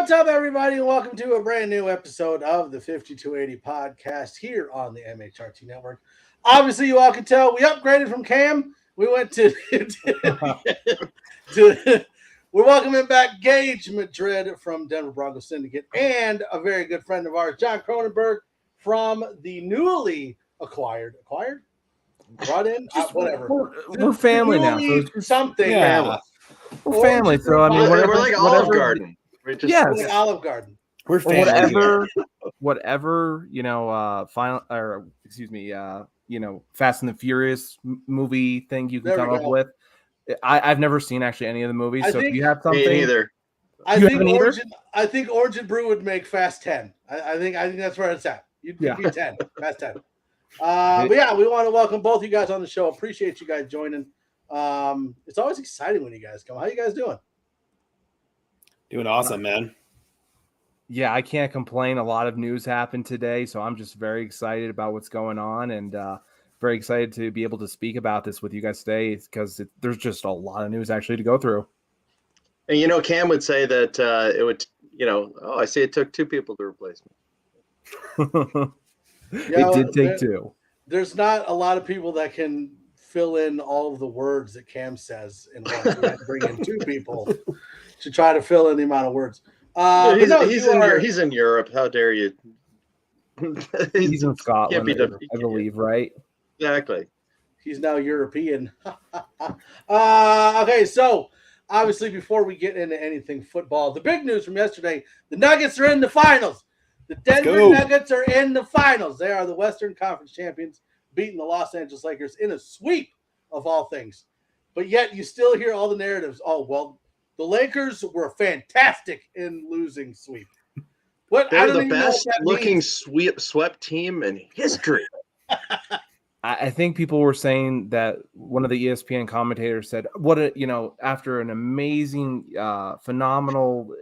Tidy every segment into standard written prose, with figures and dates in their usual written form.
What's up, everybody, and welcome to a brand new episode of the 5280 podcast here on the MHRT Network. Obviously, you all can tell we upgraded from Cam. We went to we're welcoming back Gage Madrid from Denver Broncos Syndicate and a very good friend of ours, John Cronenberg, from the newly brought in, whatever. We're family now. So something. Yeah. We're family. So I mean, we're like Olive Garden. Like Olive Garden. We're family. Whatever, final or excuse me, Fast and the Furious movie thing you can come up with. I've never seen actually any of the movies. So if you have something, me neither. I think Orange and Brew would make Fast 10. I think that's where it's at. You'd be 10, Fast 10. But yeah, we want to welcome both you guys on the show. Appreciate you guys joining. It's always exciting when you guys come. How you guys doing? Doing awesome, man. Yeah, I can't complain. A lot of news happened today, so I'm just very excited about what's going on and very excited to be able to speak about this with you guys today because there's just a lot of news actually to go through. And Cam would say that it would, I see it took two people to replace me. It did take two. There's not a lot of people that can fill in all of the words that Cam says in one. So we have to bring in two people to try to fill in the amount of words. He's in Europe. How dare you? He's in Scotland, I believe, right? Exactly. He's now European. Okay, so obviously before we get into anything football, the big news from yesterday, the Nuggets are in the finals. The Denver Nuggets are in the finals. They are the Western Conference champions, beating the Los Angeles Lakers in a sweep of all things. But yet you still hear all the narratives. Oh, well, the Lakers were fantastic in losing sweep. They're the best looking swept team in history. I think people were saying that one of the ESPN commentators said, after an amazing, phenomenal,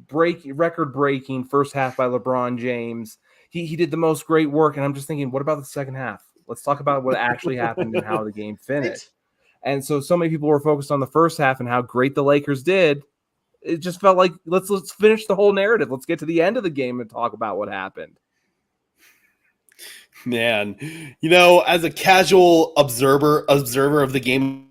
record-breaking first half by LeBron James, he did the most great work. And I'm just thinking, what about the second half? Let's talk about what actually happened and how the game finished. And so many people were focused on the first half and how great the Lakers did. It just felt like let's finish the whole narrative. Let's get to the end of the game and talk about what happened. Man, as a casual observer of the game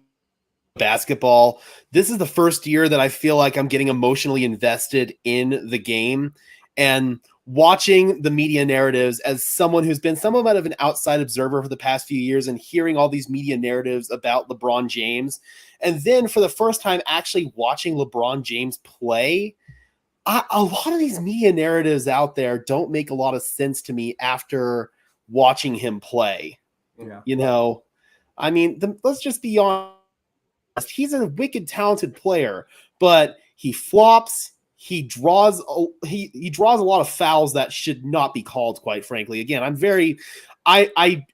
of basketball, this is the first year that I feel like I'm getting emotionally invested in the game and watching the media narratives as someone who's been somewhat of an outside observer for the past few years and hearing all these media narratives about LeBron James. And then for the first time, actually watching LeBron James play, a lot of these media narratives out there don't make a lot of sense to me after watching him play. Yeah. Let's just be honest. He's a wicked talented player, but he flops. He draws a lot of fouls that should not be called, quite frankly. Again, I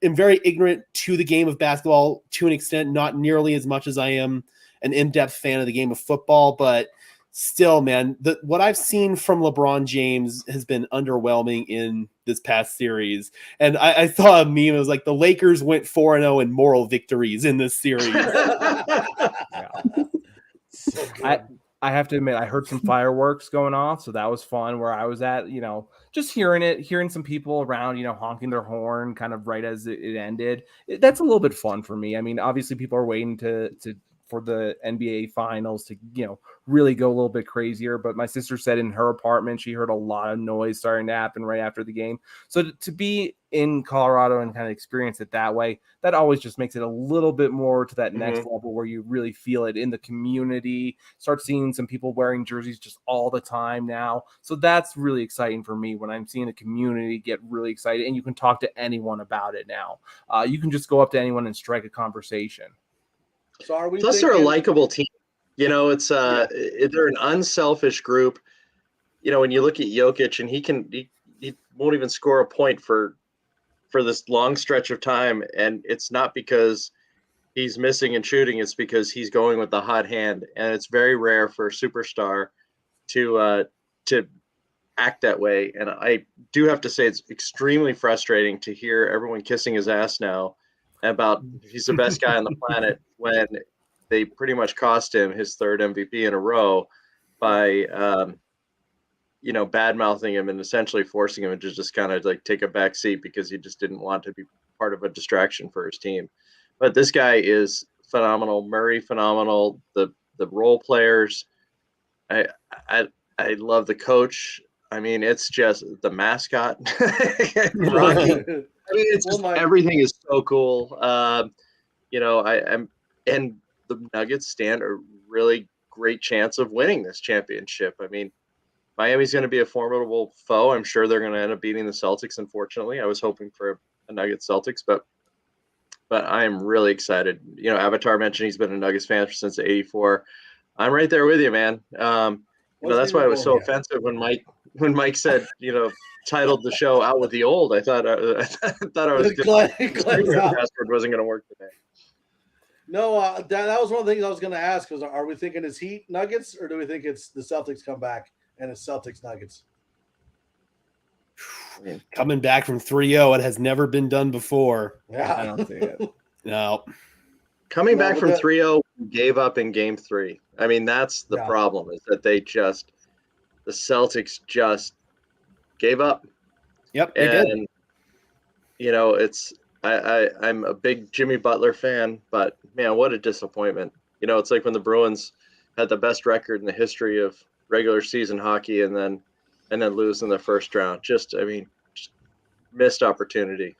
am very ignorant to the game of basketball to an extent, not nearly as much as I am an in-depth fan of the game of football, but still, man, what I've seen from LeBron James has been underwhelming in this past series. And I saw a meme. It was like the Lakers went 4-0 in moral victories in this series. I have to admit, I heard some fireworks going off, so that was fun where I was at, just hearing some people around, honking their horn kind of right as it ended. That's a little bit fun for me. I mean, obviously people are waiting for the NBA finals to, really go a little bit crazier. But my sister said in her apartment, she heard a lot of noise starting to happen right after the game. So to be in Colorado and kind of experience it that way, that always just makes it a little bit more to that next level where you really feel it in the community, start seeing some people wearing jerseys just all the time now. So that's really exciting for me when I'm seeing the community get really excited and you can talk to anyone about it now. You can just go up to anyone and strike a conversation. So are we? Plus, they're a likable team. It's they're an unselfish group. When you look at Jokic, and he won't even score a point for this long stretch of time, and it's not because he's missing and shooting; it's because he's going with the hot hand, and it's very rare for a superstar to act that way. And I do have to say, it's extremely frustrating to hear everyone kissing his ass now about he's the best guy on the planet when they pretty much cost him his third MVP in a row. by bad mouthing him and essentially forcing him to just kind of like take a back seat because he just didn't want to be part of a distraction for his team. But this guy is phenomenal. Murray, phenomenal. The role players. I love the coach. I mean, it's just the mascot. Rocky. I mean, it's just, everything is so cool. And the Nuggets stand a really great chance of winning this championship. I mean, Miami's going to be a formidable foe. I'm sure they're going to end up beating the Celtics. Unfortunately, I was hoping for a Nuggets Celtics, but I am really excited. Avatar mentioned he's been a Nuggets fan since '84. I'm right there with you, man. That's why it was so offensive when Mike said, titled the show "Out with the Old." I thought I was password wasn't going to work today. No, that was one of the things I was going to ask. Was are we thinking it's Heat Nuggets, or do we think it's the Celtics come back and it's Celtics Nuggets? Coming back from 3-0, it has never been done before. Yeah, I don't see it. No. Coming back from 3-0, gave up in game 3. I mean, that's the problem, is that the Celtics just gave up. Yep, they did. I'm a big Jimmy Butler fan, but man, what a disappointment. It's like when the Bruins had the best record in the history of regular season hockey and then lose in the first round. Just missed opportunity.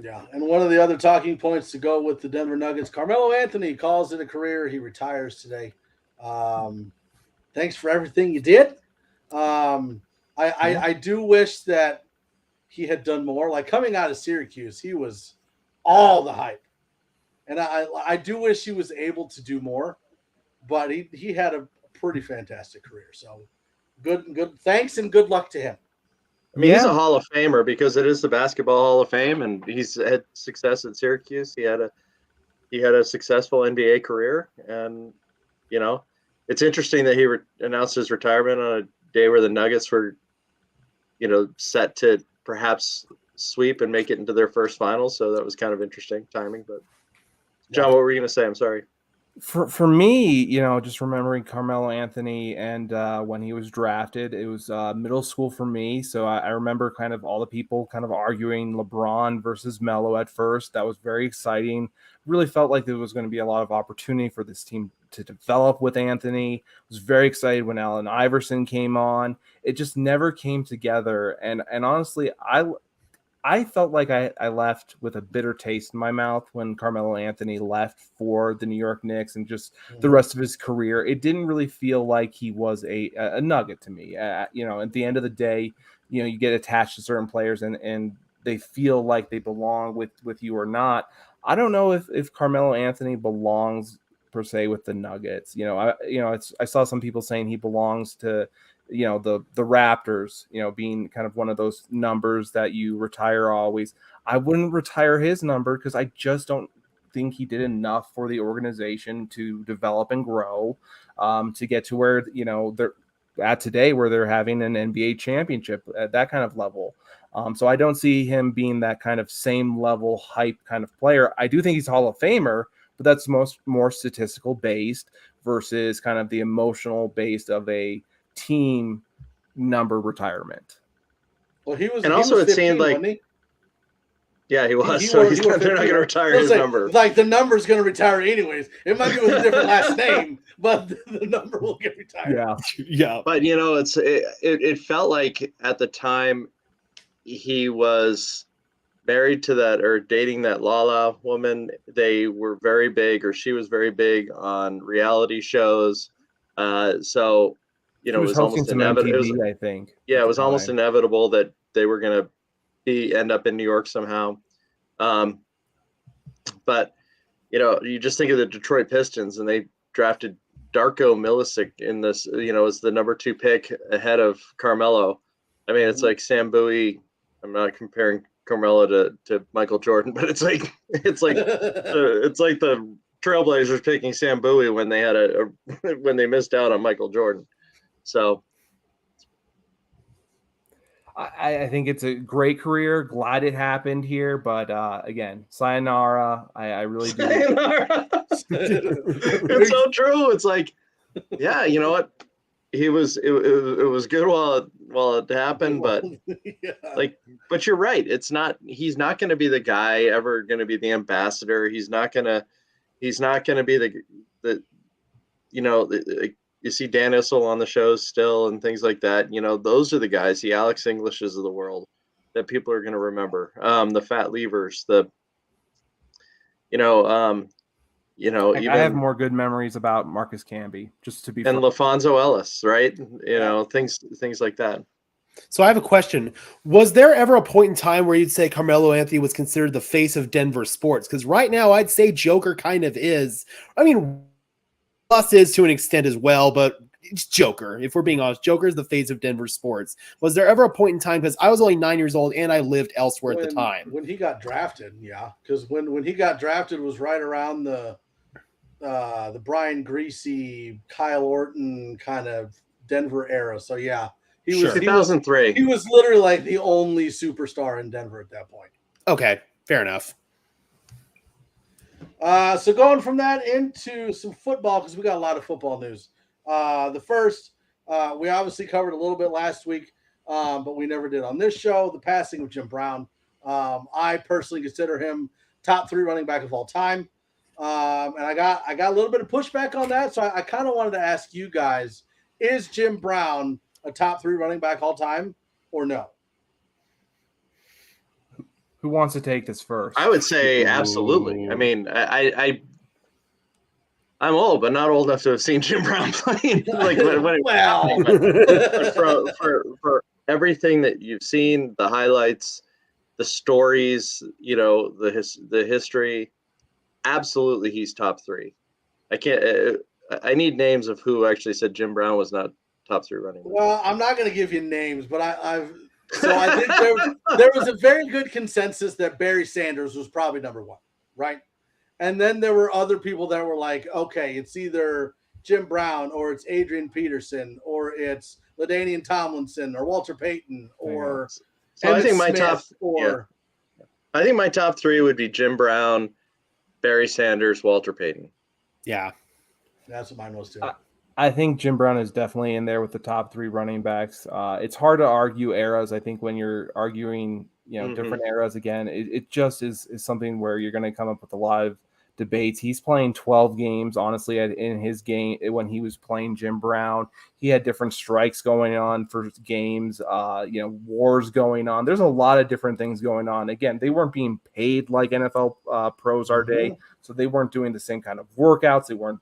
Yeah, and one of the other talking points to go with the Denver Nuggets, Carmelo Anthony calls it a career. He retires today. Thanks for everything you did. I do wish that he had done more. Like coming out of Syracuse, he was all the hype. And I do wish he was able to do more, but he had a pretty fantastic career. So good. Thanks and good luck to him. I mean, he's a Hall of Famer because it is the Basketball Hall of Fame, and he's had success at Syracuse. He had a successful NBA career, and it's interesting that he announced his retirement on a day where the Nuggets were, set to perhaps sweep and make it into their first finals. So that was kind of interesting timing. But John, what were you going to say? I'm sorry. For me, just remembering Carmelo Anthony and when he was drafted, it was middle school for me. So I remember kind of all the people kind of arguing LeBron versus Melo at first. That was very exciting. Really felt like there was going to be a lot of opportunity for this team to develop with Anthony. Was very excited when Allen Iverson came on. It just never came together. And honestly, I felt like I left with a bitter taste in my mouth when Carmelo Anthony left for the New York Knicks and just the rest of his career. It didn't really feel like he was a Nugget to me. At the end of the day, you get attached to certain players and they feel like they belong with you or not. I don't know if Carmelo Anthony belongs per se with the Nuggets. I saw some people saying he belongs to the Raptors, being kind of one of those numbers that you retire always. I wouldn't retire his number because I just don't think he did enough for the organization to develop and grow to get to where they're at today, where they're having an NBA championship at that kind of level. So I don't see him being that kind of same level hype kind of player. I do think he's a Hall of Famer, but that's more statistical based versus kind of the emotional based of a team number retirement. Well, he was, and he also was it 15, seemed like, wasn't he? Yeah, he was. He So wore- he's he wore they're not 15. going to retire his number. Like the number's going to retire anyways. It might be with a different last name, but the number will get retired. Yeah. But it felt like at the time he was married to that or dating that Lala woman. They were very big, or she was very big on reality shows. So it was almost inevitable. I think. Yeah, it was almost inevitable that they were going to end up in New York somehow. But you just think of the Detroit Pistons, and they drafted Darko Milicic in this, as the number 2 pick ahead of Carmelo. I mean, it's like Sam Bowie. I'm not comparing Carmelo to Michael Jordan, but it's like the Trailblazers picking Sam Bowie when they had when they missed out on Michael Jordan. So I think it's a great career. Glad it happened here, but again, sayonara. I really do. Sayonara. It's so true. It's like, yeah, you know what? It was good while it happened, but Yeah. but you're right. He's not going to be the guy ever going to be the ambassador. He's not going to be the you see Dan Issel on the shows still and things like that. Those are the guys, the Alex Englishes of the world that people are going to remember. The Fat Levers, even I have more good memories about Marcus Camby, just to be and LaFonso Ellis, right? Things like that. So I have a question. Was there ever a point in time where you'd say Carmelo Anthony was considered the face of Denver sports? Because right now I'd say Joker kind of is. I mean, Russ is to an extent as well, but it's Joker. If we're being honest, Joker is the face of Denver sports. Was there ever a point in time, because I was only 9 years old and I lived elsewhere at the time? When he got drafted, yeah. Because when he got drafted was right around the Brian Greasy, Kyle Orton kind of Denver era. So yeah. He was 2003. He was literally like the only superstar in Denver at that point. Okay, fair enough. So going from that into some football, because we got a lot of football news. The first, we obviously covered a little bit last week, but we never did on this show, the passing of Jim Brown. I personally consider him top 3 running back of all time. And I got a little bit of pushback on that, so I kind of wanted to ask you guys, is Jim Brown a top 3 running back all time or no? Who wants to take this first? I would say absolutely. I mean, I'm old, but not old enough to have seen Jim Brown play. For everything that you've seen, the highlights, the stories, the history, absolutely, he's top 3. I need names of who actually said Jim Brown was not top 3 running back. Well, I'm not going to give you names, but I think there was a very good consensus that Barry Sanders was probably number 1, right? And then there were other people that were like, okay, it's either Jim Brown or it's Adrian Peterson or it's LaDainian Tomlinson or Walter Payton or I think my top 3 would be Jim Brown, Barry Sanders, Walter Payton. Yeah. That's what mine was too. I think Jim Brown is definitely in there with the top 3 running backs. It's hard to argue eras. I think when you're arguing, different eras again, it just is something where you're going to come up with a lot of debates. He's playing 12 games, honestly, in his game. When he was playing Jim Brown, he had different strikes going on for games, wars going on. There's a lot of different things going on. Again, they weren't being paid like NFL pros are today, so they weren't doing the same kind of workouts. They weren't,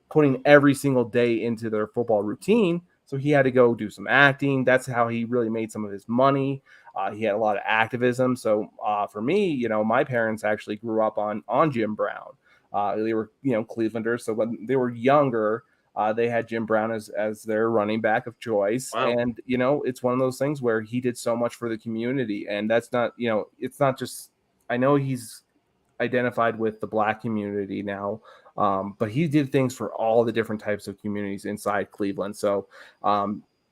putting every single day into their football routine. So he had to go do some acting. That's how he really made some of his money. He had a lot of activism. So for me, my parents actually grew up on Jim Brown. They were, Clevelanders. So when they were younger, they had Jim Brown as their running back of choice. Wow. And, it's one of those things where he did so much for the community. And that's not, it's not just, I know he's identified with the Black community now, but he did things for all the different types of communities inside Cleveland. So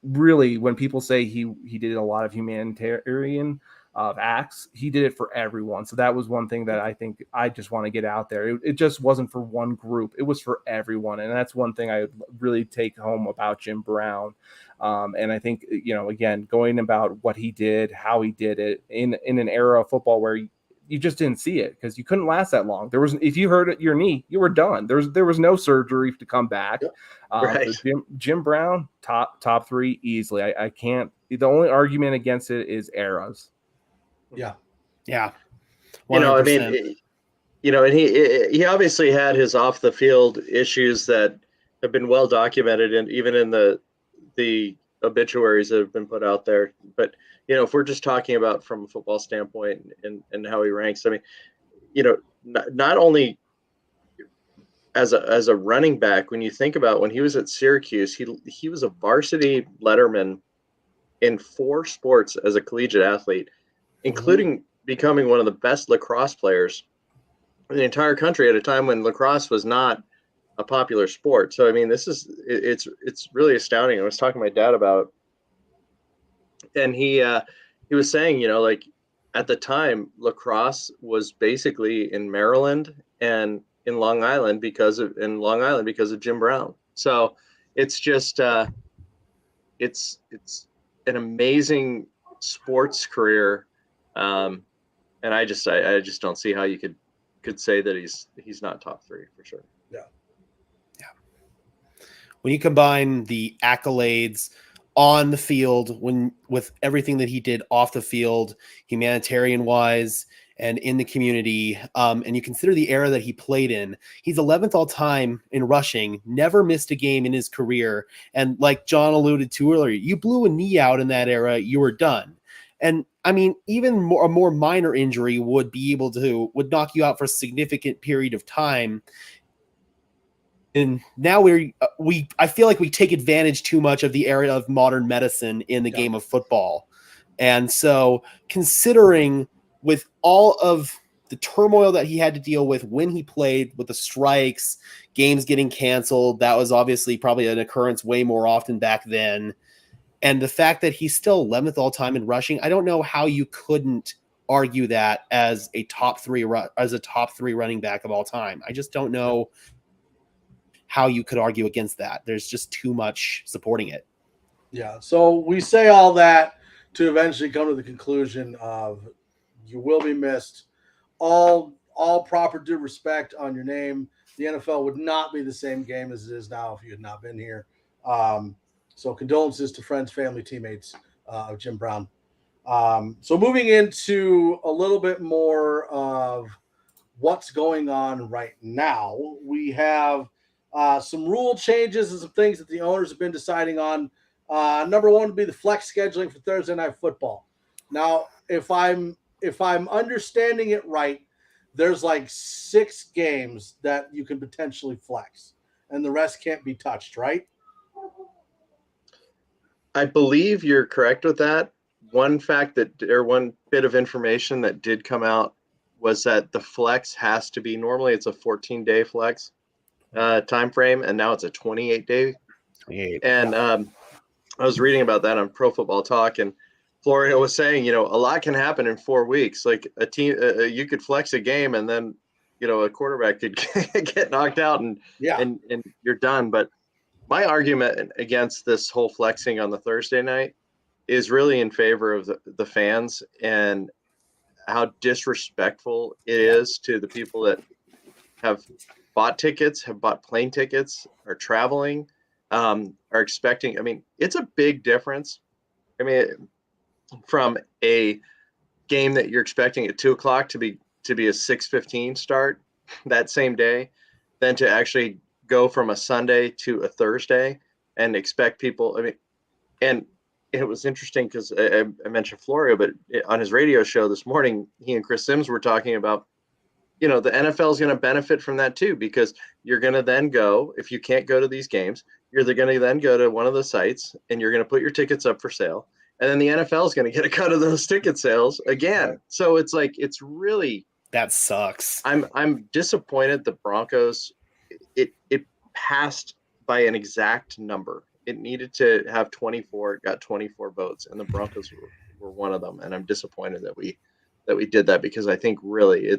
really, when people say he did a lot of humanitarian acts, he did it for everyone. So that was one thing that I think I just want to get out there. It just wasn't for one group. It was for everyone. And that's one thing I really take home about Jim Brown. And I think, again, going about what he did, how he did it in an era of football where you just didn't see it because you couldn't last that long. If you hurt your knee, you were done. There was no surgery to come back. Yep. Right. So Jim Brown, top 3 easily. I can't. The only argument against it is eras. Yeah. 100%. And he obviously had his off the field issues that have been well documented, and even in the obituaries that have been put out there. But if we're just talking about from a football standpoint and how he ranks, I mean, not only as a running back, when you think about when he was at Syracuse, he was a varsity letterman in 4 sports as a collegiate athlete, including becoming one of the best lacrosse players in the entire country at a time when lacrosse was not a popular sport. So I mean, it's really astounding. I was talking to my dad about it, and he was saying, like at the time, lacrosse was basically in Maryland and in Long Island because of Jim Brown. So it's just it's an amazing sports career, and I just don't see how you could say that he's not top 3 for sure. Yeah. When you combine the accolades on the field, with everything that he did off the field, humanitarian wise, and in the community, and you consider the era that he played in, he's 11th all time in rushing, never missed a game in his career. And like John alluded to earlier, you blew a knee out in that era, you were done. And I mean, even a more minor injury would knock you out for a significant period of time. And now I feel like we take advantage too much of the area of modern medicine in the game of football. And so considering with all of the turmoil that he had to deal with when he played, with the strikes, games getting canceled, that was obviously probably an occurrence way more often back then. And the fact that he's still 11th all time in rushing, I don't know how you couldn't argue that as a top 3 running back of all time. I just don't know how you could argue against that. There's just too much supporting it. Yeah. So we say all that to eventually come to the conclusion of you will be missed. All proper due respect on your name. The NFL would not be the same game as it is now if you had not been here. So condolences to friends, family, teammates of Jim Brown. So moving into a little bit more of what's going on right now, we have some rule changes and some things that the owners have been deciding on. Number one would be the flex scheduling for Thursday Night Football. Now, if I'm understanding it right, there's like 6 games that you can potentially flex, and the rest can't be touched, right? I believe you're correct with that. One bit of information that did come out was that the flex has to be, normally it's a 14-day flex time frame, and now it's a 28-day. And I was reading about that on Pro Football Talk, and Florio was saying, a lot can happen in 4 weeks. Like a team, you could flex a game, and then a quarterback could get knocked out, and you're done. But my argument against this whole flexing on the Thursday night is really in favor of the fans and how disrespectful it is to the people that have bought tickets, have bought plane tickets, are traveling, are expecting. I mean, it's a big difference. I mean, from a game that you're expecting at 2:00 to be a 6:15 start that same day, than to actually go from a Sunday to a Thursday and expect people. I mean, and it was interesting because I mentioned Florio, but on his radio show this morning, he and Chris Sims were talking about, the NFL is going to benefit from that too, because you're going to then go, if you can't go to these games, you're going to then go to one of the sites and you're going to put your tickets up for sale. And then the NFL is going to get a cut of those ticket sales again. So it's like, it's really, that sucks. I'm disappointed the Broncos, it passed by an exact number. It needed to have 24. It got 24 votes, and the Broncos were one of them. And I'm disappointed that we did that, because I think really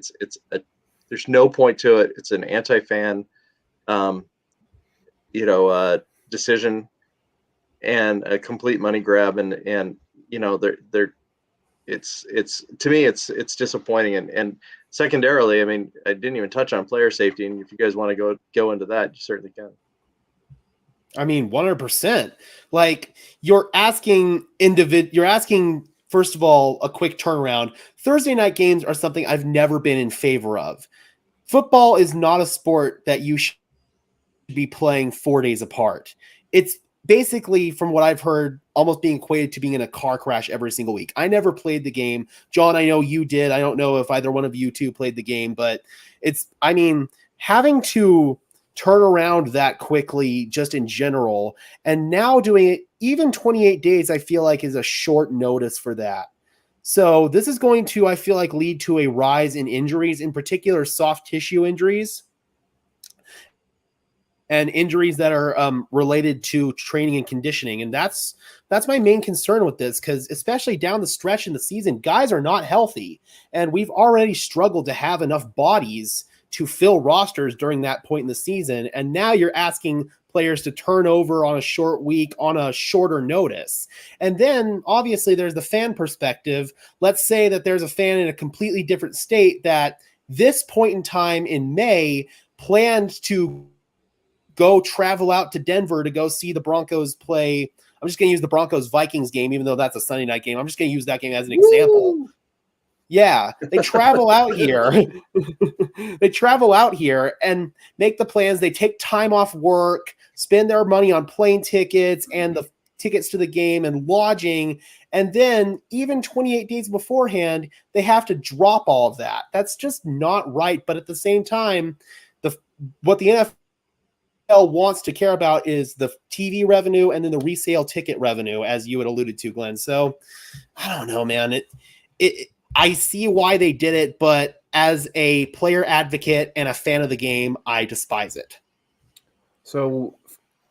there's no point to it. It's an anti-fan, decision, and a complete money grab. And it's to me, it's disappointing. And secondarily, I mean, I didn't even touch on player safety, and if you guys want to go into that, you certainly can. I mean, 100%. Like, you're asking, first of all, a quick turnaround. Thursday night games are something I've never been in favor of. Football is not a sport that you should be playing 4 days apart. It's basically, from what I've heard, almost being equated to being in a car crash every single week. I never played the game. John, I know you did. I don't know if either one of you two played the game, but having to turn around that quickly just in general, and now doing it even 28 days, I feel like is a short notice for that. So this is going to, I feel like, lead to a rise in injuries, in particular soft tissue injuries, and injuries that are related to training and conditioning. And that's my main concern with this, because especially down the stretch in the season, guys are not healthy, and we've already struggled to have enough bodies to fill rosters during that point in the season. And now you're asking players to turn over on a short week on a shorter notice. And then obviously there's the fan perspective. Let's say that there's a fan in a completely different state that this point in time in May planned to go travel out to Denver to go see the Broncos play. I'm just going to use the Broncos-Vikings game, even though that's a Sunday night game. I'm just going to use that game as an example. Yeah, they travel out here. They travel out here and make the plans. They take time off work, spend their money on plane tickets and the tickets to the game and lodging. And then even 28 days beforehand, they have to drop all of that. That's just not right. But at the same time, what the NFL wants to care about is the TV revenue and then the resale ticket revenue, as you had alluded to, Glenn. So I don't know, man. I see why they did it, but as a player advocate and a fan of the game, I despise it. So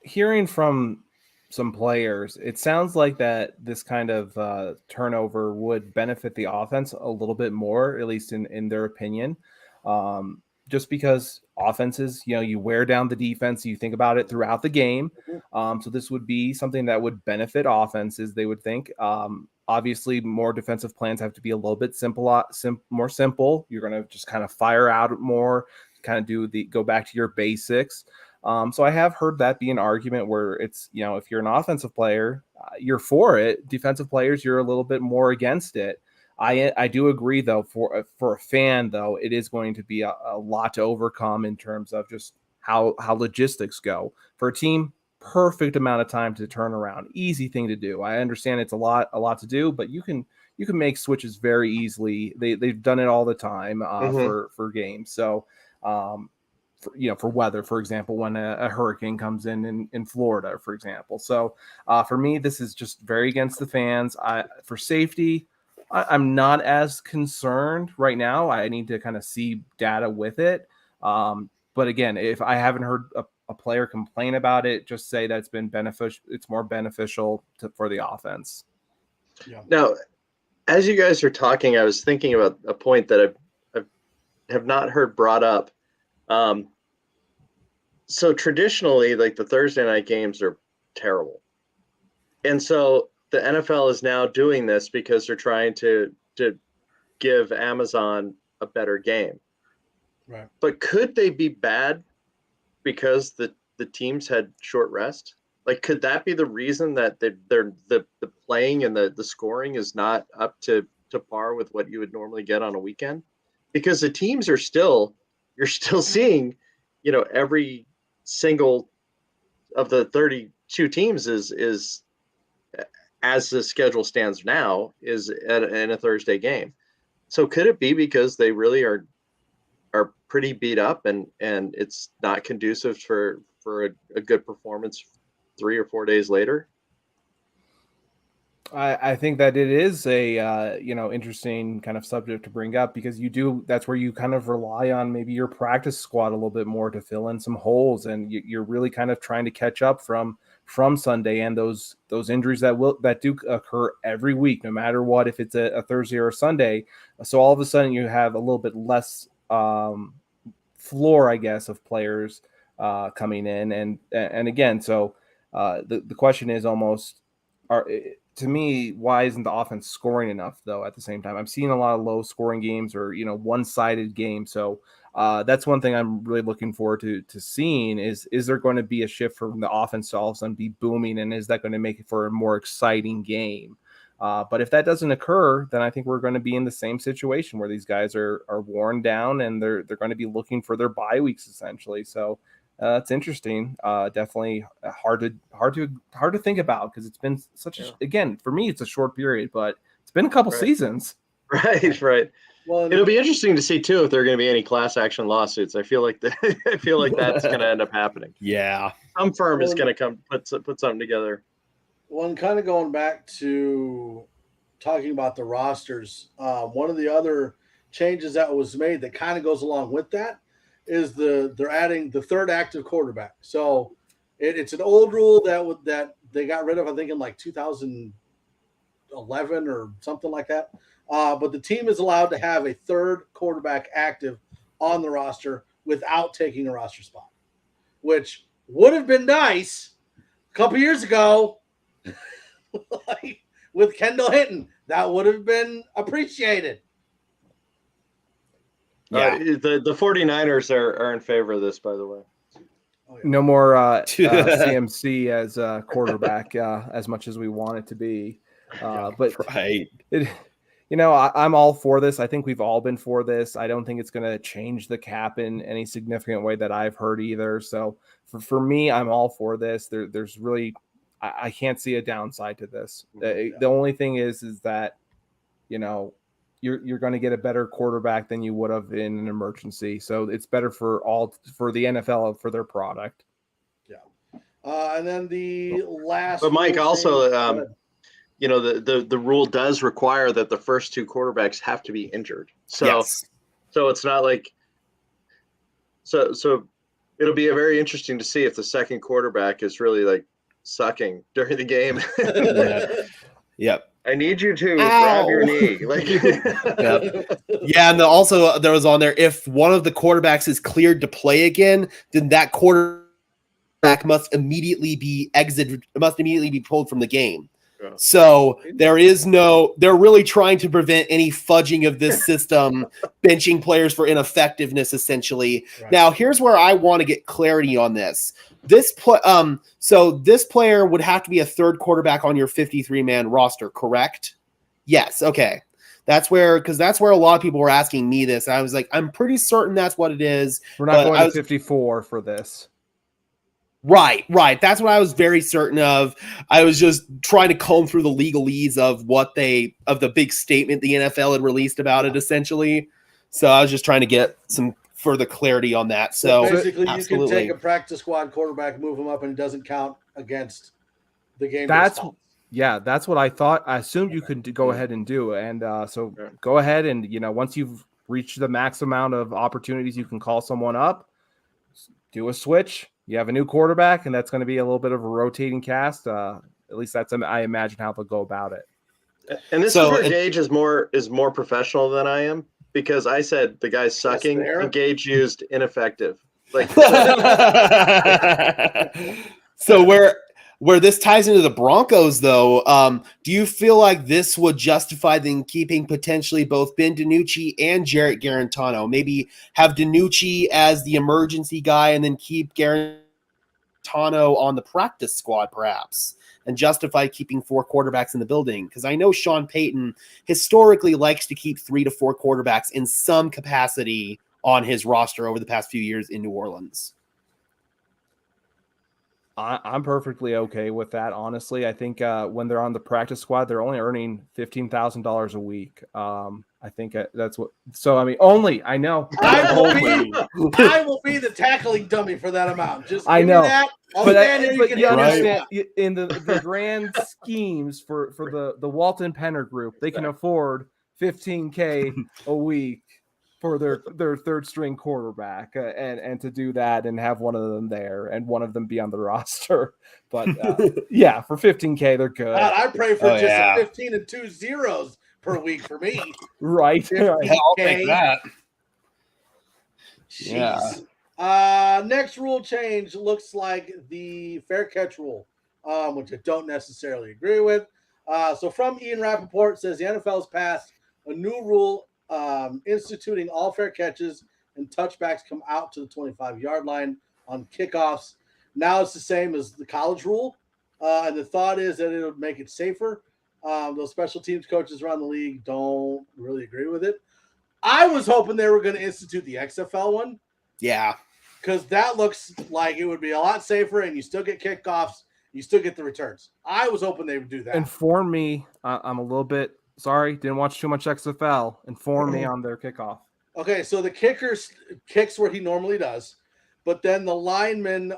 hearing from some players, it sounds like that this kind of turnover would benefit the offense a little bit more, at least in their opinion. Just because offenses, you wear down the defense, you think about it throughout the game. So this would be something that would benefit offenses, they would think. Obviously, more defensive plans have to be a little bit more simple. You're going to just kind of fire out more, kind of go back to your basics. So I have heard that be an argument where it's, if you're an offensive player, you're for it. Defensive players, you're a little bit more against it. I do agree, though, for a fan, though, it is going to be a lot to overcome in terms of just how logistics go. For a team, perfect amount of time to turn around. Easy thing to do. I understand it's a lot to do, but you can make switches very easily. They've done it all the time for games. So, for weather, for example, when a hurricane comes in Florida, for example. So for me, this is just very against the fans. For safety, I'm not as concerned right now. I need to kind of see data with it. But again, if I haven't heard a player complain about it, just say that it's been beneficial. It's more beneficial for the offense. Yeah. Now, as you guys are talking, I was thinking about a point that I have not heard brought up. So traditionally, like the Thursday night games are terrible. And so the NFL is now doing this because they're trying to give Amazon a better game. Right. But could they be bad because the teams had short rest? Like, could that be the reason that the playing and the scoring is not up to par with what you would normally get on a weekend? Because the teams are you're still seeing, every single of the 32 teams is as the schedule stands now is in a Thursday game. So could it be because they really are pretty beat up and it's not conducive for a good performance 3 or 4 days later? I think that it is a interesting kind of subject to bring up, because that's where you kind of rely on maybe your practice squad a little bit more to fill in some holes, and you're really kind of trying to catch up from Sunday and those injuries that do occur every week, no matter what, if it's a Thursday or a Sunday. So all of a sudden you have a little bit less floor, I guess, of players coming in, and again, so the question is almost to me, why isn't the offense scoring enough, though, at the same time? I'm seeing a lot of low-scoring games or, one-sided games. So that's one thing I'm really looking forward to seeing is there going to be a shift from the offense to all of a sudden be booming, and is that going to make it for a more exciting game? But if that doesn't occur, then I think we're going to be in the same situation where these guys are worn down and they're going to be looking for their bye weeks, essentially. So it's interesting. Definitely hard to think about, because it's been again, for me, it's a short period, but it's been a couple seasons. Right. Well, it'll be interesting to see too if there are going to be any class action lawsuits. I feel like that's going to end up happening. Yeah, some firm is going to come put something together. Well, and kind of going back to talking about the rosters, one of the other changes that was made that kind of goes along with that is they're adding the third active quarterback. So it's an old rule that they got rid of, I think, in like 2011 or something like that. But the team is allowed to have a third quarterback active on the roster without taking a roster spot, which would have been nice a couple years ago. Like, with Kendall Hinton, that would have been appreciated. Yeah. The 49ers are in favor of this, by the way. Oh, yeah. No more CMC as a quarterback as much as we want it to be. But right. I'm all for this. I think we've all been for this. I don't think it's going to change the cap in any significant way that I've heard either. So for me, I'm all for this. There's really, I can't see a downside to this. The only thing is that, you're going to get a better quarterback than you would have in an emergency. So it's better for the NFL for their product. Yeah. And then the last. But Mike, also, the rule does require that the first two quarterbacks have to be injured. So, yes. So it's not like. So it'll be very interesting to see if the second quarterback is really like sucking during the game. Yep. I need you to grab your knee. Yeah, and also there was on there, if one of the quarterbacks is cleared to play again, then that quarterback must immediately be pulled from the game. Yeah. So they're really trying to prevent any fudging of this system, benching players for ineffectiveness, essentially. Right. Now, here's where I want to get clarity on this. So this player would have to be a third quarterback on your 53-man roster, correct? Yes. Okay. That's where a lot of people were asking me this. I was like, I'm pretty certain that's what it is. We're not going to 54 for this. Right. That's what I was very certain of. I was just trying to comb through the legalese of the big statement the NFL had released about it, essentially. So I was just trying to get some further clarity on that. So basically, absolutely. You can take a practice squad quarterback, move him up, and it doesn't count against the game. That's what I thought. I assumed you could go ahead and do, and so go ahead and once you've reached the max amount of opportunities, you can call someone up, do a switch. You have a new quarterback, and that's going to be a little bit of a rotating cast. At least that's I imagine how they'll go about it. And this is where Gage is more professional than I am. Because I said the guy's sucking, and Gage used ineffective. So where this ties into the Broncos, though, do you feel like this would justify them keeping potentially both Ben DiNucci and Jarrett Garantano? Maybe have DiNucci as the emergency guy, and then keep Garantano on the practice squad, perhaps, and justify keeping 4 quarterbacks in the building? Because I know Sean Payton historically likes to keep 3 to 4 quarterbacks in some capacity on his roster over the past few years in New Orleans. I'm perfectly okay with that, honestly. I think when they're on the practice squad, they're only earning $15,000 a week. I think that's what. So I mean, only I know. I will be the tackling dummy for that amount. Just I know. Me that. But you understand, in the grand schemes for the Walton Penner group, they can afford $15K a week for their third string quarterback, and to do that and have one of them there and one of them be on the roster. But yeah, for $15K, they're good. God, I pray for a 15 and 2 zeros per week for me. Right. I'll take that. Jeez. Yeah. Next rule change looks like the fair catch rule, which I don't necessarily agree with. So from Ian Rappaport, says the NFL has passed a new rule instituting all fair catches and touchbacks come out to the 25-yard line on kickoffs. Now it's the same as the college rule. And the thought is that it would make it safer. Those special teams coaches around the league don't really agree with it. I was hoping they were going to institute the XFL one. Yeah. Because that looks like it would be a lot safer, and you still get kickoffs, you still get the returns. I was hoping they would do that. Inform me. I'm a little bit sorry, didn't watch too much XFL. Inform me on their kickoff. Okay, so the kicker kicks where he normally does, but then the linemen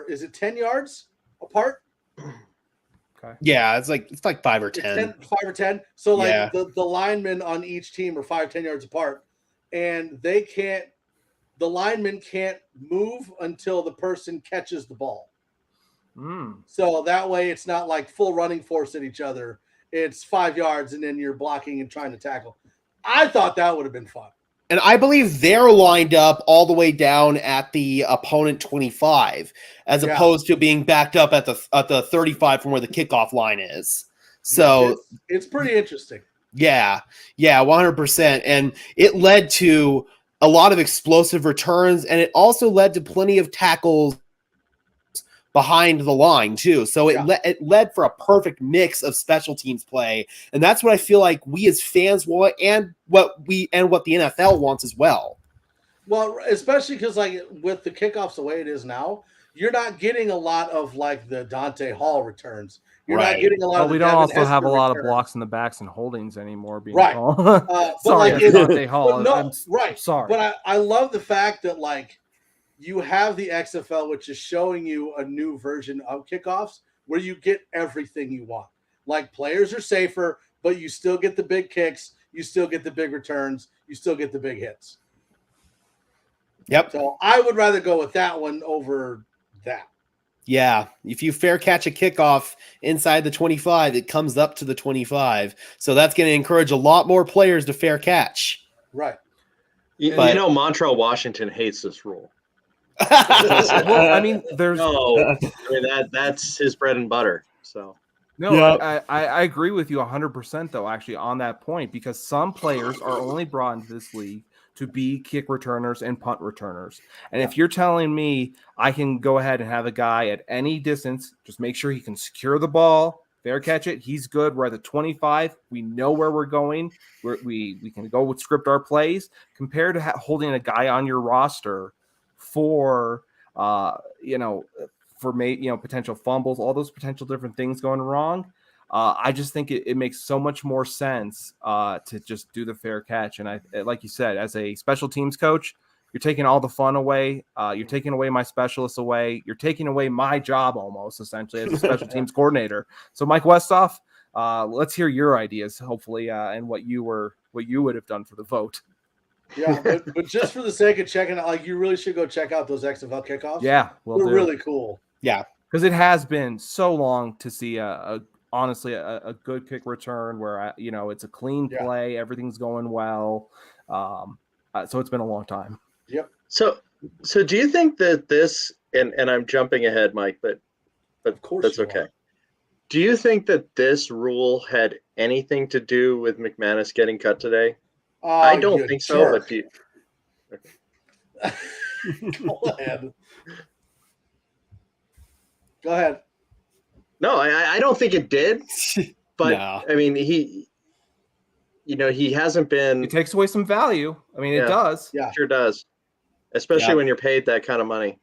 is it 10 yards apart? Okay. Yeah, it's like 5 or 10. 5 or 10. So the linemen on each team are 5-10 yards apart, and the linemen can't move until the person catches the ball. So that way it's not like full running force at each other. It's 5 yards and then you're blocking and trying to tackle. I thought that would have been fun. And I believe they're lined up all the way down at the opponent 25, as opposed to being backed up at the 35 from where the kickoff line is. So it's pretty interesting. Yeah, 100%. And it led to a lot of explosive returns, and it also led to plenty of tackles behind the line too. So it led for a perfect mix of special teams play, and that's what I feel like we as fans want, and what the NFL wants as well. Well, especially because like with the kickoffs the way it is now, you're not getting a lot of like the Dante Hall returns. You're not getting a lot. We don't also have a lot of blocks in the backs and holdings anymore being called. Sorry, like Dante Hall. I'm sorry. But I love the fact that like you have the XFL, which is showing you a new version of kickoffs where you get everything you want. Like players are safer, but you still get the big kicks, you still get the big returns, you still get the big hits. Yep. So I would rather go with that one over that. Yeah, if you fair catch a kickoff inside the 25, it comes up to the 25. So that's going to encourage a lot more players to fair catch. Right. You know, Montreal, Washington hates this rule. Well, I mean, that's his bread and butter. So I agree with you 100% though, actually, on that point, because some players are only brought into this league to be kick returners and punt returners. And if you're telling me I can go ahead and have a guy at any distance, just make sure he can secure the ball, fair catch it, he's good. We're at the 25. We know where we're going. We can go with script our plays, compared to holding a guy on your roster for potential fumbles, all those potential different things going wrong. I just think it makes so much more sense to just do the fair catch. And like you said, as a special teams coach, you're taking all the fun away. You're taking away my specialists away. You're taking away my job almost, essentially, as a special teams coordinator. So, Mike Westhoff, let's hear your ideas, hopefully, and what you would have done for the vote. Yeah, but just for the sake of checking out, like you really should go check out those XFL kickoffs. Yeah, they're really cool. Yeah, because it has been so long to see honestly a good kick return where it's a clean play, everything's going well. So it's been a long time. Yep. So do you think that this, and I'm jumping ahead, Mike, but of course that's okay. Do you think that this rule had anything to do with McManus getting cut today? I don't think so, but do you... Go ahead. Go ahead. No, I don't think it did. But no. I mean, he hasn't been. It takes away some value. I mean, it does. Yeah, it sure does. Especially when you're paid that kind of money.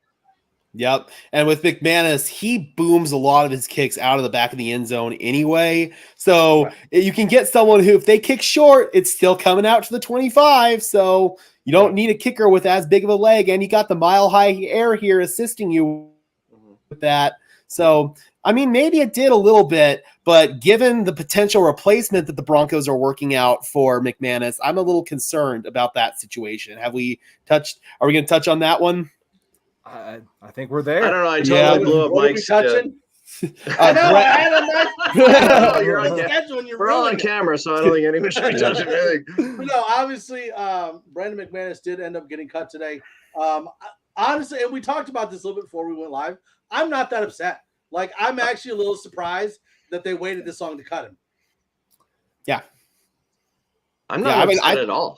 Yep. And with McManus, he booms a lot of his kicks out of the back of the end zone anyway. So you can get someone who, if they kick short, it's still coming out to the 25. So you don't need a kicker with as big of a leg. And you got the mile high air here assisting you with that. So, I mean, maybe it did a little bit, but given the potential replacement that the Broncos are working out for McManus, I'm a little concerned about that situation. Are we going to touch on that one? I think we're there. I don't know. I totally blew up Mike's touching. I know. I had a nice. You're on schedule. We're all on camera, so I don't think anyone should be touching anything. But no, obviously, Brandon McManus did end up getting cut today. Honestly, and we talked about this a little bit before we went live. I'm not that upset. Like, I'm actually a little surprised that they waited this long to cut him. Yeah. I'm not upset at all.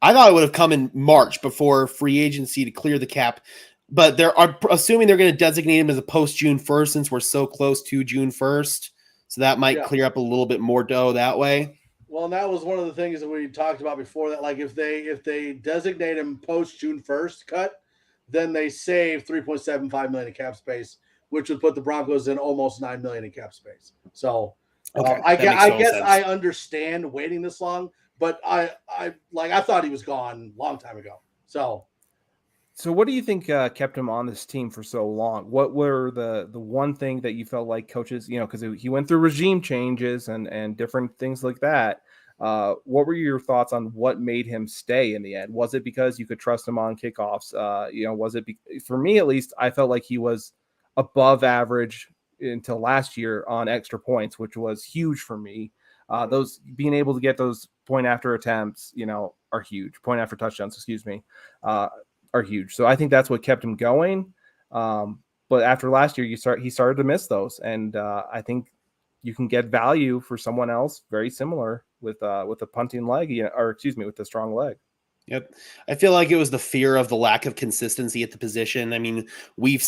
I thought it would have come in March before free agency to clear the cap. But assuming they're going to designate him as a post-June 1st since we're so close to June 1st. So that might clear up a little bit more dough that way. Well, and that was one of the things that we talked about before, that like if they designate him post-June 1st cut, then they save $3.75 million in cap space, which would put the Broncos in almost $9 million in cap space. So I guess I understand waiting this long, but I thought he was gone a long time ago. So what do you think kept him on this team for so long? What were the one thing that you felt like coaches, because he went through regime changes and different things like that. What were your thoughts on what made him stay in the end? Was it because you could trust him on kickoffs? Was it for me, at least, I felt like he was above average until last year on extra points, which was huge for me. Those being able to get those point after attempts, are huge. Point after touchdowns, excuse me, are huge. So I think that's what kept him going. But after last year, he started to miss those, and I think you can get value for someone else very similar with a punting leg, with a strong leg. Yep. I feel like it was the fear of the lack of consistency at the position. I mean, we've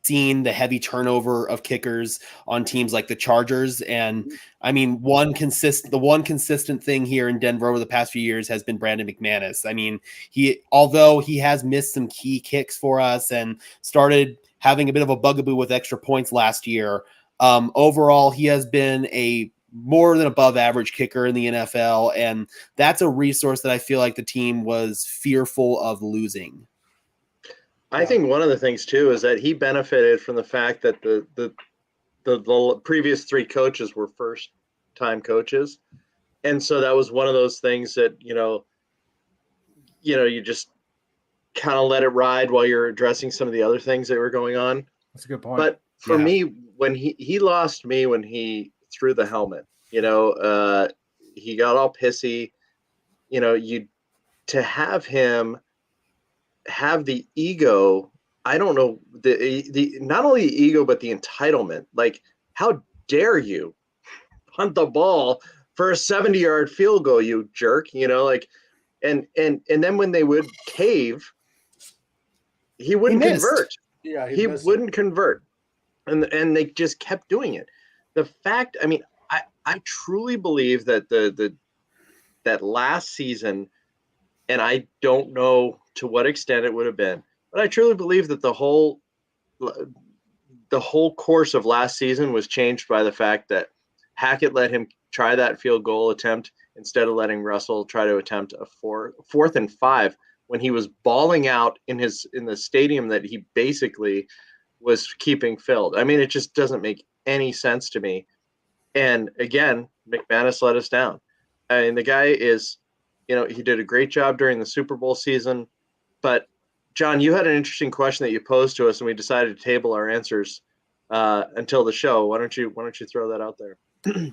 seen the heavy turnover of kickers on teams like the Chargers. And I mean, the one consistent thing here in Denver over the past few years has been Brandon McManus. I mean, although he has missed some key kicks for us and started having a bit of a bugaboo with extra points last year, overall, he has been a more than above average kicker in the NFL. And that's a resource that I feel like the team was fearful of losing. I think one of the things too is that he benefited from the fact that the previous three coaches were first time coaches. And so that was one of those things that, you just kind of let it ride while you're addressing some of the other things that were going on. That's a good point. But for me, when he lost me when he threw the helmet, he got all pissy, to have him have the ego, I don't know, the not only the ego, but the entitlement. Like, how dare you punt the ball for a 70-yard field goal, you jerk, and then when they would cave, he wouldn't convert. Yeah, he wouldn't convert. And they just kept doing it. The fact, I mean, I truly believe that that last season, and I don't know to what extent it would have been, but I truly believe that the whole course of last season was changed by the fact that Hackett let him try that field goal attempt instead of letting Russell try to attempt a 4th and 5 when he was bawling out in the stadium that he basically was keeping filled. I mean, it just doesn't make any sense to me. And again, McManus let us down. I mean, the guy is, he did a great job during the Super Bowl season. But John, you had an interesting question that you posed to us, and we decided to table our answers until the show. Why don't you throw that out there?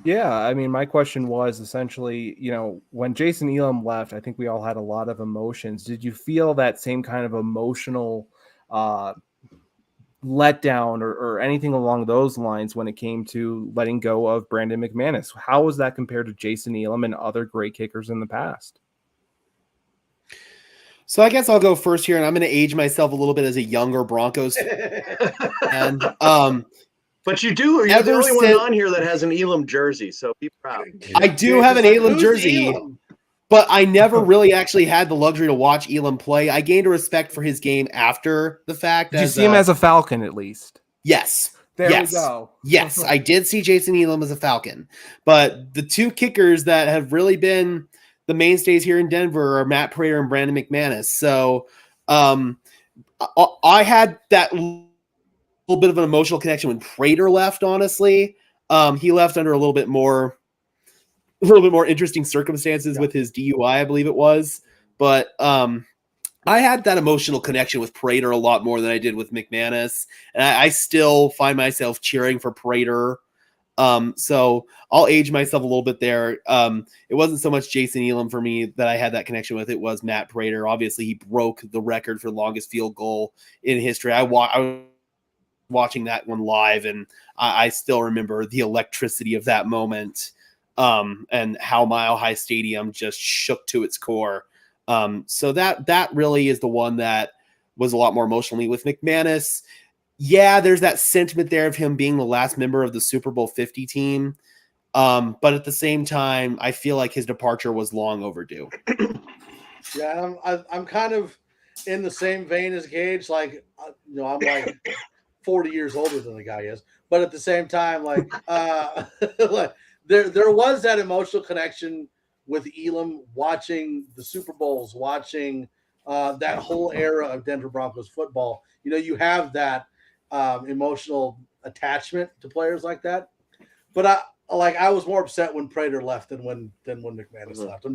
Yeah, I mean, my question was essentially, when Jason Elam left, I think we all had a lot of emotions. Did you feel that same kind of emotional letdown or anything along those lines when it came to letting go of Brandon McManus? How was that compared to Jason Elam and other great kickers in the past? So I guess I'll go first here, and I'm going to age myself a little bit as a younger Broncos fan. But you're the only one on here that has an Elam jersey, so be proud. I do have an Elam jersey, but I never really actually had the luxury to watch Elam play. I gained a respect for his game after the fact. Did you see him as a Falcon at least? Yes. There we go. Yes, I did see Jason Elam as a Falcon. But the two kickers that have really been the mainstays here in Denver are Matt Prater and Brandon McManus. So I had that little bit of an emotional connection when Prater left, honestly. He left under a little bit more interesting circumstances with his DUI, I believe it was. But I had that emotional connection with Prater a lot more than I did with McManus. And I still find myself cheering for Prater. So I'll age myself a little bit there. It wasn't so much Jason Elam for me that I had that connection with. It was Matt Prater. Obviously, he broke the record for longest field goal in history. I was watching that one live, and I still remember the electricity of that moment, and how Mile High Stadium just shook to its core. So that really is the one that was a lot more emotionally. With McManus, yeah, there's that sentiment there of him being the last member of the Super Bowl 50 team. But at the same time, I feel like his departure was long overdue. Yeah, I'm kind of in the same vein as Gage. Like, I'm like 40 years older than the guy is, but at the same time, like, like there was that emotional connection with Elam, watching the Super Bowls, watching that whole era of Denver Broncos football. You have that emotional attachment to players like that. But I was more upset when Prater left than when McManus left.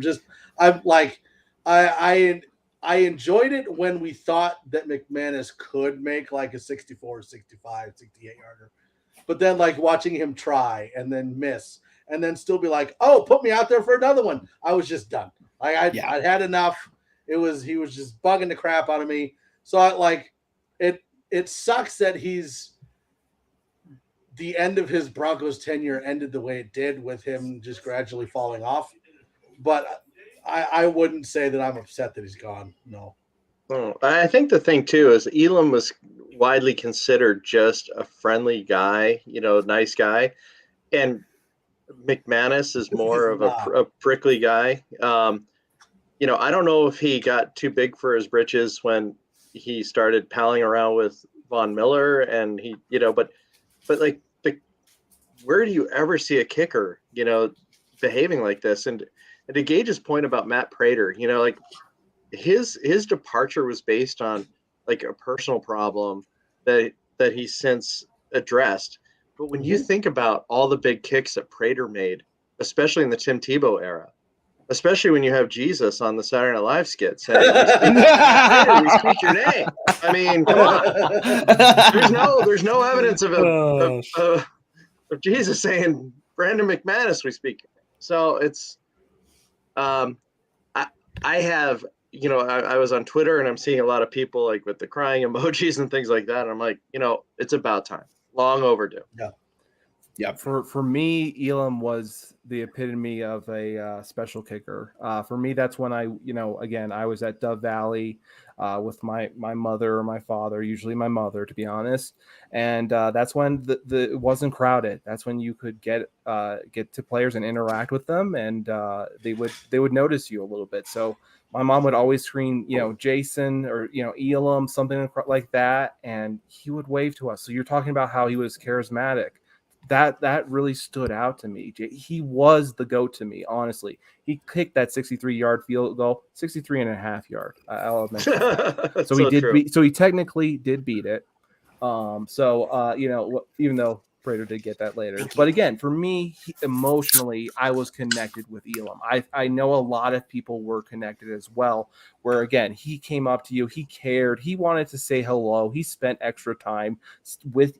I enjoyed it when we thought that McManus could make like a 64, 65, 68 yarder. But then like watching him try and then miss and then still be like, oh, put me out there for another one. I was just done. Like I'd had enough. He was just bugging the crap out of me. So it sucks that the end of his Broncos tenure ended the way it did, with him just gradually falling off. But I wouldn't say that I'm upset that he's gone. No. Oh, I think the thing too is Elam was widely considered just a friendly guy, nice guy, and McManus is more of a prickly guy. I don't know if he got too big for his britches when he started palling around with Von Miller, and he, but like, where do you ever see a kicker, behaving like this? And to Gage's point about Matt Prater, like his departure was based on like a personal problem that he's since addressed. But when you think about all the big kicks that Prater made, especially in the Tim Tebow era, especially when you have Jesus on the Saturday Night Live skit saying, we speak your name. I mean, come on. There's no evidence of Jesus saying, Brandon McManus, we speak. So it's, I have, I was on Twitter and I'm seeing a lot of people like with the crying emojis and things like that. And I'm like, it's about time. Long overdue. Yeah. For me, Elam was the epitome of a special kicker. For me, that's when I was at Dove Valley with my mother or my father, usually my mother, to be honest. And that's when it wasn't crowded. That's when you could get to players and interact with them, and they would notice you a little bit. So my mom would always scream, Jason or, Elam, something like that. And he would wave to us. So you're talking about how he was charismatic. That really stood out to me. He was the GOAT to me, honestly. He kicked that 63-yard field goal, 63 and a half yard. I'll admit that. So he did so he technically did beat it. Even though Prater did get that later. But again, for me, emotionally, I was connected with Elam. I know a lot of people were connected as well, where, again, he came up to you. He cared. He wanted to say hello. He spent extra time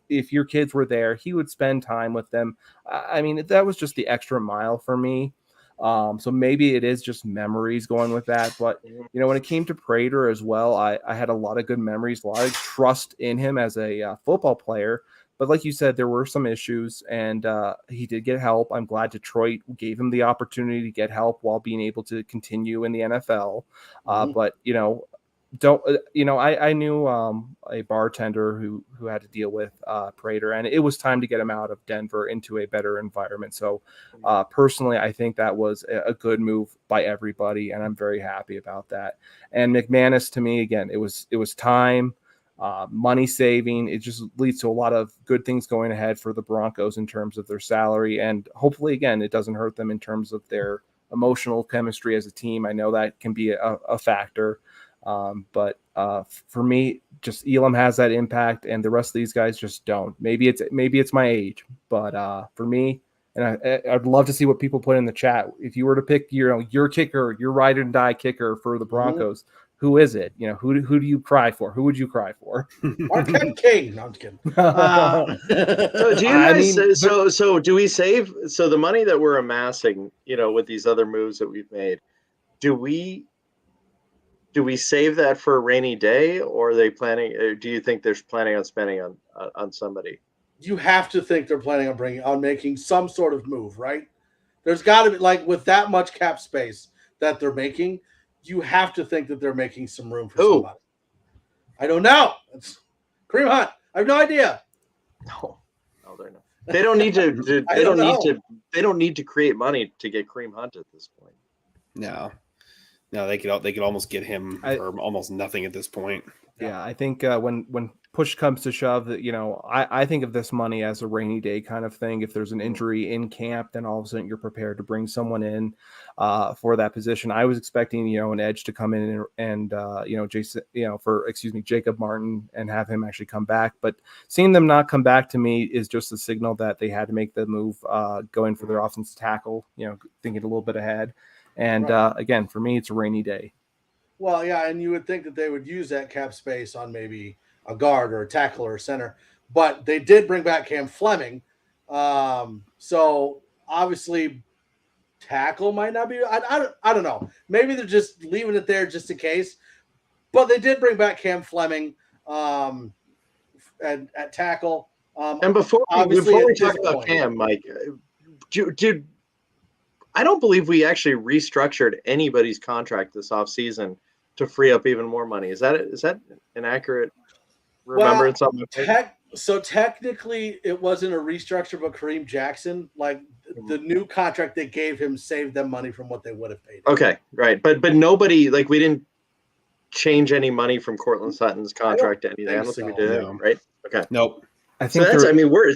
if your kids were there, he would spend time with them. I mean, that was just the extra mile for me. So maybe it is just memories going with that. But, when it came to Prater as well, I had a lot of good memories, a lot of trust in him as a football player. But like you said, there were some issues, and he did get help. I'm glad Detroit gave him the opportunity to get help while being able to continue in the NFL. But, I knew a bartender who had to deal with Prater, and it was time to get him out of Denver into a better environment. So personally, I think that was a good move by everybody, and I'm very happy about that. And McManus, to me, again, it was time. Money saving, it just leads to a lot of good things going ahead for the Broncos in terms of their salary, and hopefully, again, it doesn't hurt them in terms of their emotional chemistry as a team. I know that can be a factor, but for me, just Elam has that impact, and the rest of these guys just don't. Maybe it's my age, but for me, and I'd love to see what people put in the chat. If you were to pick your kicker, your ride and die kicker for the Broncos. Who is it? Who do you cry for? Who would you cry for? Marquette King. No, I'm just kidding. So do you guys? So do we save? So the money that we're amassing, with these other moves that we've made, do we save that for a rainy day, or are they planning? Or do you think they're planning on spending on somebody? You have to think they're planning on making some sort of move, right? There's got to be, like, with that much cap space that they're making. You have to think that they're making some room for somebody. I don't know. It's Kareem Hunt. I have no idea. No, they're not. They don't need to. They don't need to create money to get Kareem Hunt at this point. No, they could almost get him for almost nothing at this point. Yeah, I think when push comes to shove, that I think of this money as a rainy day kind of thing. If there's an injury in camp, then all of a sudden you're prepared to bring someone in for that position. I was expecting an edge to come in and Jason, Jacob Martin, and have him actually come back. But seeing them not come back to me is just a signal that they had to make the move, going for their offensive tackle. Thinking a little bit ahead. And again, for me, it's a rainy day. Well, yeah, and you would think that they would use that cap space on maybe a guard or a tackle or a center, but they did bring back Cam Fleming. So Obviously, tackle might not be. I don't know. Maybe they're just leaving it there just in case. But they did bring back Cam Fleming at tackle. And before we talk about Cam, Mike, dude, I don't believe we actually restructured anybody's contract this offseason to free up even more money. Is that an accurate remembrance of it? So technically, it wasn't a restructure, but Kareem Jackson, like the new contract they gave him, saved them money from what they would have paid. Okay, right, but nobody, like, we didn't change any money from Cortland Sutton's contract to anything. I don't think we did, right? Okay, nope. I think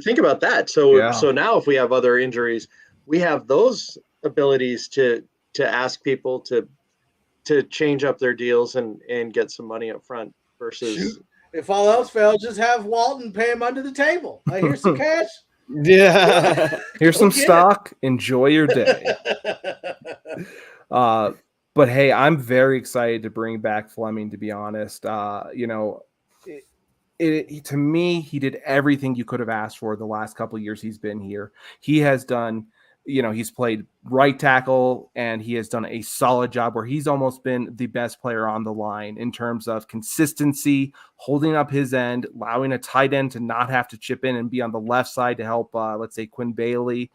think about that. So now if we have other injuries, we have those abilities to ask people to change up their deals and get some money up front versus. Shoot. If all else fails, just have Walton pay him under the table. Here's some cash. Yeah. Here's some stock. Enjoy your day. But hey, I'm very excited to bring back Fleming, to be honest. To me, he did everything you could have asked for the last couple of years he's been here. He has done, he's played right tackle, and he has done a solid job where he's almost been the best player on the line in terms of consistency, holding up his end, allowing a tight end to not have to chip in and be on the left side to help, let's say, Quinn Bailey,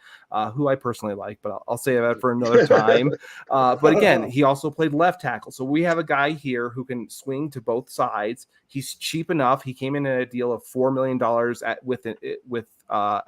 who I personally like, but I'll say that for another time. But again, he also played left tackle. So we have a guy here who can swing to both sides. He's cheap enough. He came in at a deal of $4 million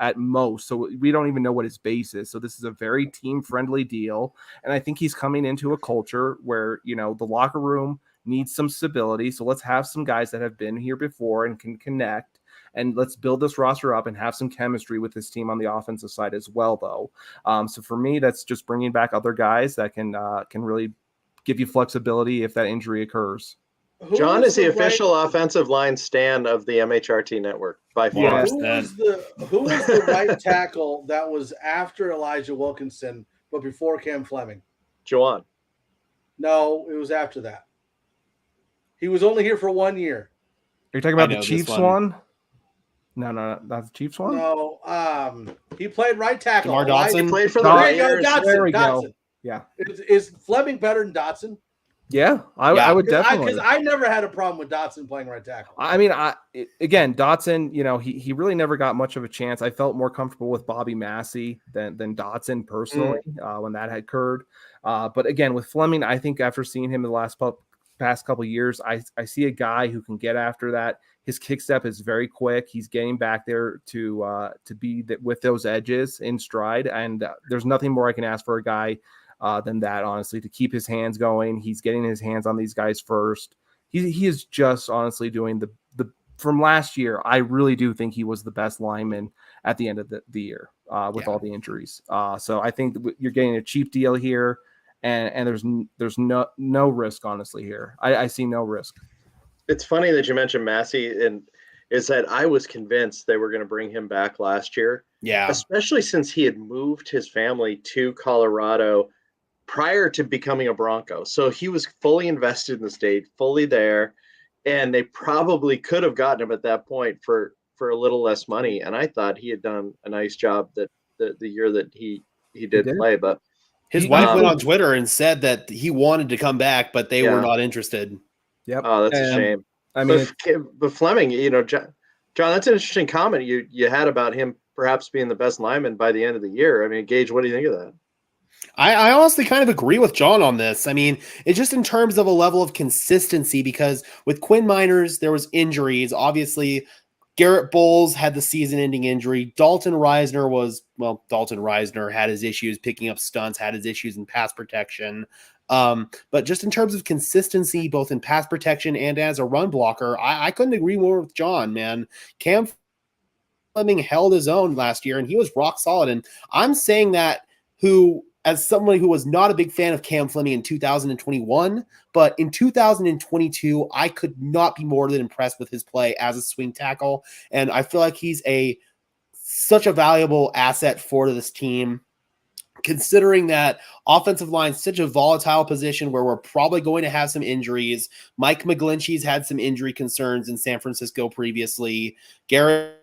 at most. So we don't even know what his base is. So this is a very team-friendly deal. And I think he's coming into a culture where, the locker room needs some stability. So let's have some guys that have been here before and can connect. And let's build this roster up and have some chemistry with this team on the offensive side as well, though. So for me, that's just bringing back other guys that can really give you flexibility if that injury occurs. John is the official offensive line stand of the MHRT network by far. Yeah, who was the right tackle that was after Elijah Wilkinson but before Cam Fleming? Juwan. No, it was after that. He was only here for 1 year. Are you talking about the Chiefs one? No, not the Chiefs one. No, he played right tackle. DeMar Dotson. He played for the Raiders. There we Dotson. go. Yeah. Is Fleming better than Dotson? Yeah, I would definitely. Because I never had a problem with Dotson playing right tackle. I mean, again, Dotson, he really never got much of a chance. I felt more comfortable with Bobby Massey than Dotson personally when that had occurred. But again, with Fleming, I think after seeing him in the past couple of years, I see a guy who can get after that. His kick step is very quick. He's getting back there to be with those edges in stride, and there's nothing more I can ask for a guy than that, honestly, to keep his hands going. He's getting his hands on these guys first. He is just honestly doing the from last year. I really do think he was the best lineman at the end of the year with all the injuries. So I think you're getting a cheap deal here, and there's no risk, honestly, here. I see no risk. It's funny that you mentioned Massey, and is that I was convinced they were going to bring him back last year. Yeah. Especially since he had moved his family to Colorado prior to becoming a Bronco. So he was fully invested in the state, fully there, and they probably could have gotten him at that point for a little less money. And I thought he had done a nice job that the year that he did play, but his wife went on Twitter and said that he wanted to come back, but they were not interested. Yep. Oh, that's a shame. I mean, but Fleming, John, that's an interesting comment you had about him perhaps being the best lineman by the end of the year. I mean, Gage, what do you think of that? I honestly kind of agree with John on this. I mean, it's just in terms of a level of consistency, because with Quinn Miners, there was injuries. Obviously, Garrett Bowles had the season-ending injury. Dalton Reisner had his issues picking up stunts, had his issues in pass protection. But just in terms of consistency, both in pass protection and as a run blocker, I couldn't agree more with John, man. Cam Fleming held his own last year, and he was rock solid. And I'm saying that as someone who was not a big fan of Cam Fleming in 2021, but in 2022, I could not be more than impressed with his play as a swing tackle. And I feel like he's such a valuable asset for this team, considering that offensive line is such a volatile position where we're probably going to have some injuries. Mike McGlinchey's had some injury concerns in San Francisco previously. Garrett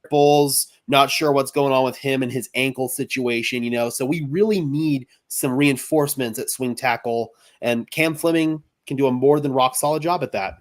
Bowles Not sure what's going on with him and his ankle situation, so we really need some reinforcements at swing tackle, and Cam Fleming can do a more than rock solid job at that.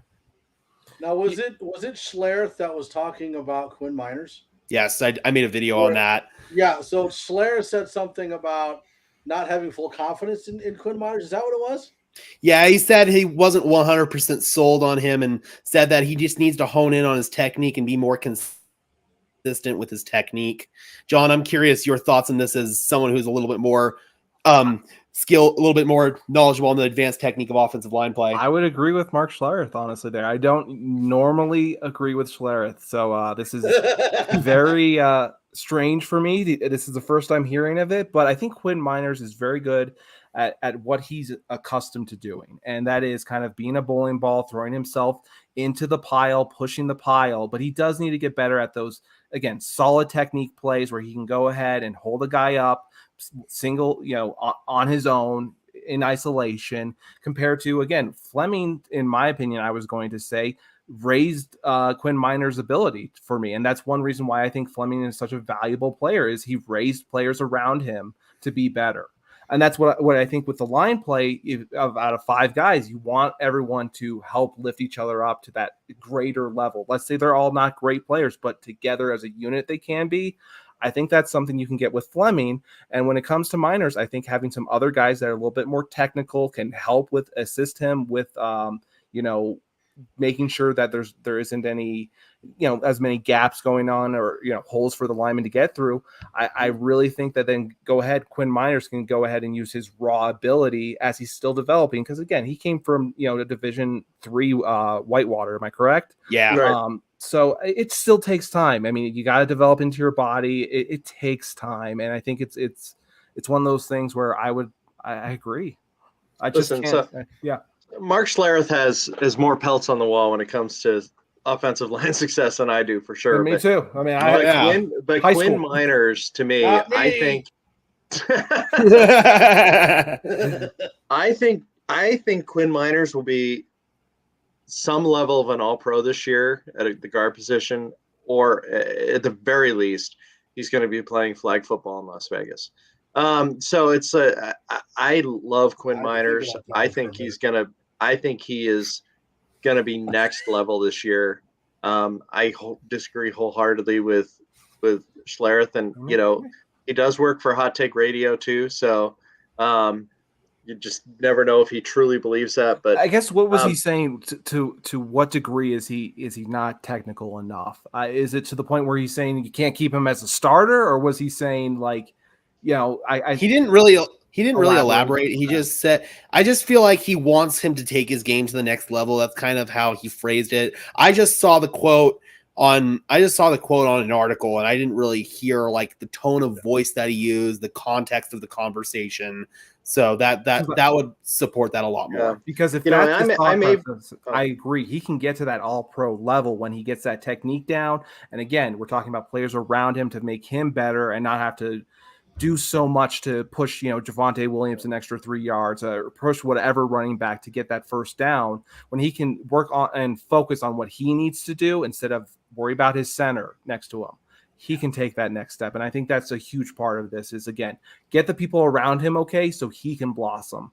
Now, was it Schlereth that was talking about Quinn Miners? Yes, I made a video on that. Yeah, so Schlereth said something about not having full confidence in Quinn Miners. Is that what it was? Yeah, he said he wasn't 100% sold on him and said that he just needs to hone in on his technique and be more consistent with his technique. John, I'm curious your thoughts on this as someone who's a little bit more a little bit more knowledgeable on the advanced technique of offensive line play. I would agree with Mark Schlereth, honestly, there. I don't normally agree with Schlereth, so this is very strange for me. This is the first time hearing of it, but I think Quinn Miners is very good at what he's accustomed to doing, and that is kind of being a bowling ball, throwing himself into the pile, pushing the pile, but he does need to get better at those, again, solid technique plays where he can go ahead and hold a guy up, single, on his own in isolation, compared to, again, Fleming, in my opinion, I was going to say, raised Quinn Miners' ability for me. And that's one reason why I think Fleming is such a valuable player, is he raised players around him to be better. And that's what I think with the line play, out of 5 guys, you want everyone to help lift each other up to that greater level. Let's say they're all not great players, but together as a unit they can be. I think that's something you can get with Fleming. And when it comes to Miners, I think having some other guys that are a little bit more technical can help assist him with, making sure that there isn't any, as many gaps going on or, holes for the lineman to get through. I really think that then Quinn Miners can go ahead and use his raw ability as he's still developing. Because again, he came from, the Division III Whitewater. Am I correct? Yeah. Right. So it still takes time. I mean, you got to develop into your body. It takes time. And I think it's one of those things where I agree. I just can't. Yeah. Mark Schlereth has more pelts on the wall when it comes to offensive line success than I do, for sure. And me too. I mean, Quinn Miners, to me, I think I think Quinn Miners will be some level of an all-pro this year at the guard position, or at the very least, he's going to be playing flag football in Las Vegas. So it's I love Quinn Miners. I think he is going to be next level this year. I disagree wholeheartedly with Schlereth, and he does work for Hot Take Radio too. So you just never know if he truly believes that. But I guess what was he saying? To what degree is he not technical enough? Is it to the point where he's saying you can't keep him as a starter, or was he saying like, he didn't really elaborate. He just said, I just feel like he wants him to take his game to the next level. That's kind of how he phrased it. I just saw the quote on an article, and I didn't really hear like the tone of voice that he used, the context of the conversation. So that would support that a lot more. Yeah. Because if I agree, he can get to that all-pro level when he gets that technique down. And again, we're talking about players around him to make him better and not have to do so much to push, Javonte Williams an extra 3 yards or push whatever running back to get that first down, when he can work on and focus on what he needs to do instead of worry about his center next to him. He can take that next step. And I think that's a huge part of this is, again, get the people around him okay so he can blossom.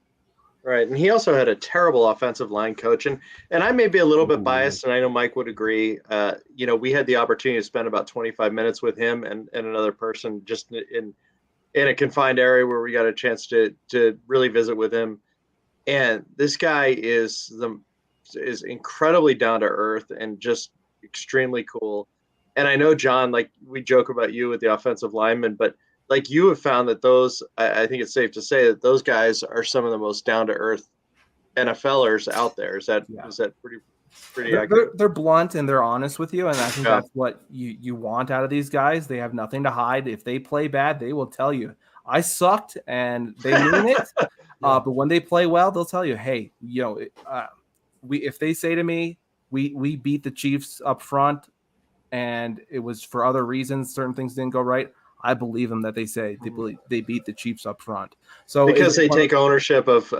Right. And he also had a terrible offensive line coach. And I may be a little bit biased, and I know Mike would agree. We had the opportunity to spend about 25 minutes with him and another person just in a confined area where we got a chance to really visit with him. And this guy is incredibly down to earth and just extremely cool. And I know, John, like we joke about you with the offensive linemen, but like you have found that those, I think it's safe to say that those guys are some of the most down to earth NFLers out there. Is that pretty accurate? They're blunt and they're honest with you, and I think that's what you want out of these guys. They have nothing to hide. If they play bad, they will tell you I sucked, and they mean it. But when they play well, they'll tell you, hey, if they say to me, we beat the Chiefs up front, and it was for other reasons, certain things didn't go right, I believe them that they say they beat the Chiefs up front. So because they take ownership of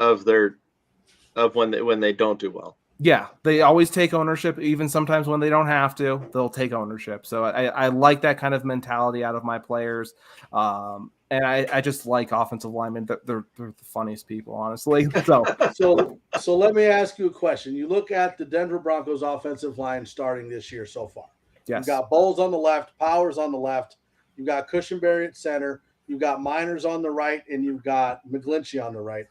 when they don't do well. Yeah, they always take ownership, even sometimes when they don't have to, they'll take ownership. So I like that kind of mentality out of my players. And I just like offensive linemen. They're the funniest people, honestly. So let me ask you a question. You look at the Denver Broncos offensive line starting this year so far. Yes. You've got Bowles on the left, Powers on the left. You've got Cushenberry at center. You've got Miners on the right, and you've got McGlinchey on the right.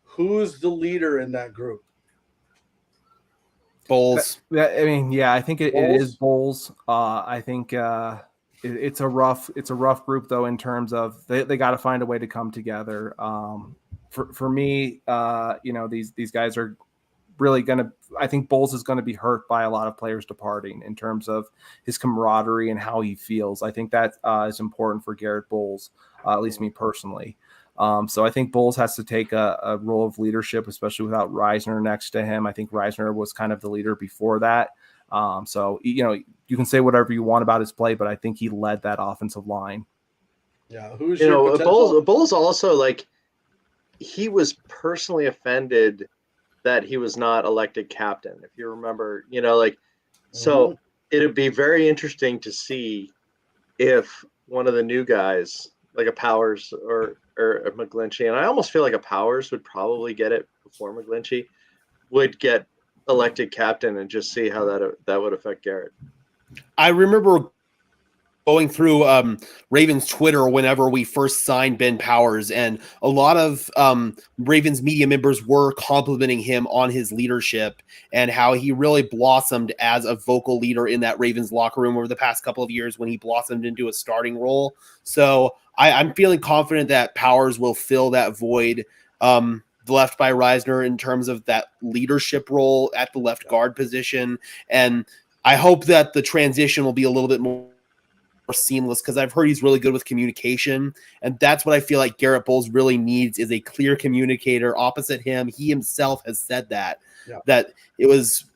Who's the leader in that group? Bowles. I mean, yeah, I think it is Bowles. I think it's a rough group though, in terms of they got to find a way to come together. For me, these guys are really gonna. I think Bowles is going to be hurt by a lot of players departing in terms of his camaraderie and how he feels. I think that is important for Garrett Bowles, at least me personally. So I think Bowles has to take a role of leadership, especially without Reisner next to him. I think Reisner was kind of the leader before that. So, you can say whatever you want about his play, but I think he led that offensive line. Yeah. Who's your potential? Bowles also, like, he was personally offended that he was not elected captain, if you remember, so it'd be very interesting to see if one of the new guys, like a Powers or a McGlinchey, and I almost feel like a Powers would probably get it before McGlinchey, would get elected captain, and just see how that would affect Garrett. I remember going through Ravens Twitter whenever we first signed Ben Powers, and a lot of Ravens media members were complimenting him on his leadership and how he really blossomed as a vocal leader in that Ravens locker room over the past couple of years when he blossomed into a starting role. So I'm feeling confident that Powers will fill that void left by Reisner in terms of that leadership role at the left guard position. And I hope that the transition will be a little bit more seamless, because I've heard he's really good with communication, and that's what I feel like Garrett Bowles really needs, is a clear communicator opposite him. He himself has said that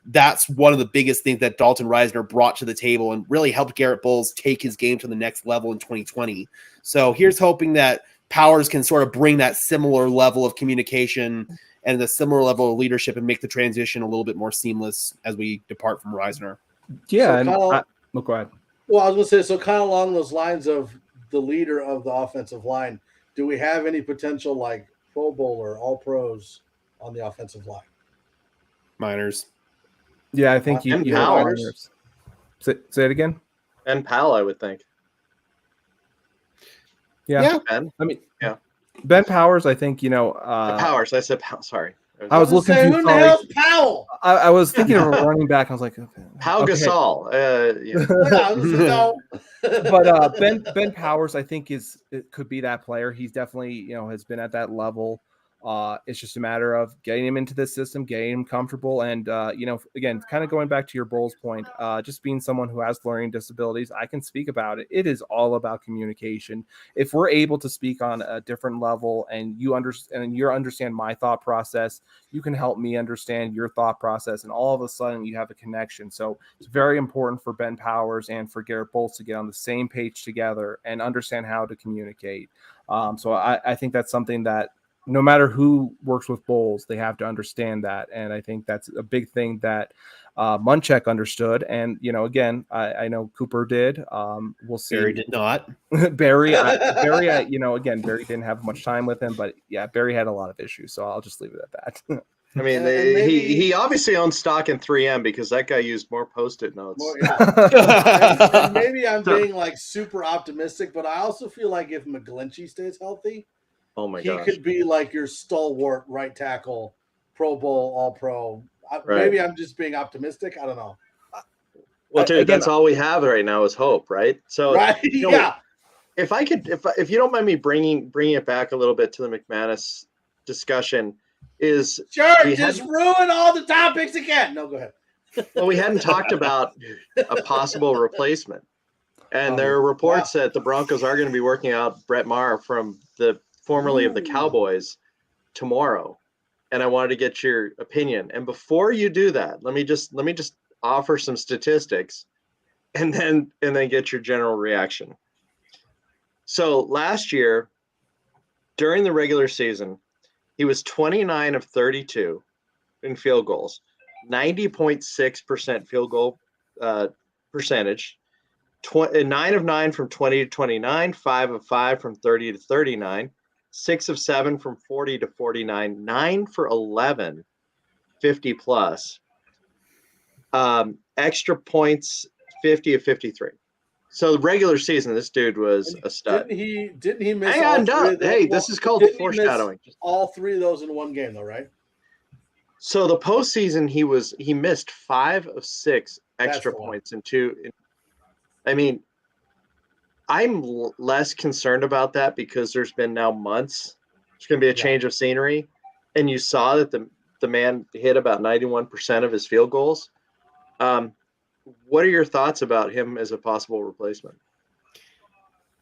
that's one of the biggest things that Dalton Reisner brought to the table and really helped Garrett Bowles take his game to the next level in 2020. So here's hoping that Powers can sort of bring that similar level of communication and the similar level of leadership and make the transition a little bit more seamless as we depart from Reisner. Yeah, go ahead. Well, I was going to say, so kind of along those lines of the leader of the offensive line, do we have any potential like Pro Bowler, All Pros on the offensive line? Miners. Yeah, I think you have Miners. Say it again. And Powell, I would think. Yeah. Ben? I mean, Ben Powers, I think, Powers. I said Powell. Sorry. I was looking who the hell's Powell? I was thinking of a running back. I was like, Pau Gasol. But Ben Powers, I think it could be that player. He's definitely, has been at that level. It's just a matter of getting him into the system, getting him comfortable. And, again, kind of going back to your Bulls point, just being someone who has learning disabilities, I can speak about it. It is all about communication. If we're able to speak on a different level and you understand my thought process, you can help me understand your thought process. And all of a sudden you have a connection. So it's very important for Ben Powers and for Garrett Bowles to get on the same page together and understand how to communicate. So I think that's something that, no matter who works with Bowles, they have to understand that. And I think that's a big thing that Munchak understood. And, again, I know Cooper did. We'll see. Barry did not. Barry, again, Barry didn't have much time with him. But, yeah, Barry had a lot of issues. So I'll just leave it at that. I mean, he obviously owns stock in 3M because that guy used more Post-it notes. and maybe I'm being like super optimistic, but I also feel like if McGlinchey stays healthy, he could be like your stalwart right tackle, Pro Bowl, All Pro. Maybe I'm just being optimistic. I don't know. Well, dude, that's all we have right now is hope, right? So, if I could, if you don't mind me bringing it back a little bit to the McManus discussion, just ruin all the topics again. No, go ahead. Well, we hadn't talked about a possible replacement, and there are reports that the Broncos are going to be working out Brett Maher from formerly of the Cowboys tomorrow, and I wanted to get your opinion. And before you do that, let me just offer some statistics, and then get your general reaction. So last year, during the regular season, he was 29 of 32 in field goals. 90.6% field goal percentage, 9 of 9 from 20 to 29, 5 of 5 from 30 to 39, 6 of 7 from 40 to 49, 9 for 11, 50 plus. Extra points, 50 of 53. So the regular season, this dude was a stud. Didn't he miss Hang all on, three of those? hey, this is called foreshadowing. All three of those in one game, though, right? So the postseason, he missed 5 of 6 extra points and 2. I mean, I'm less concerned about that because there's been now months. It's going to be a change of scenery, and you saw that the man hit about 91% of his field goals. What are your thoughts about him as a possible replacement?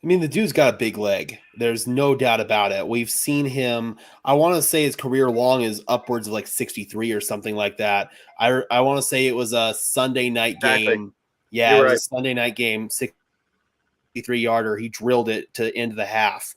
I mean, the dude's got a big leg. There's no doubt about it. We've seen him. I want to say his career long is upwards of like 63 or something like that. I want to say it was a Sunday night game. Yeah, it was a Sunday night game, 63-yarder. He drilled it to end the half.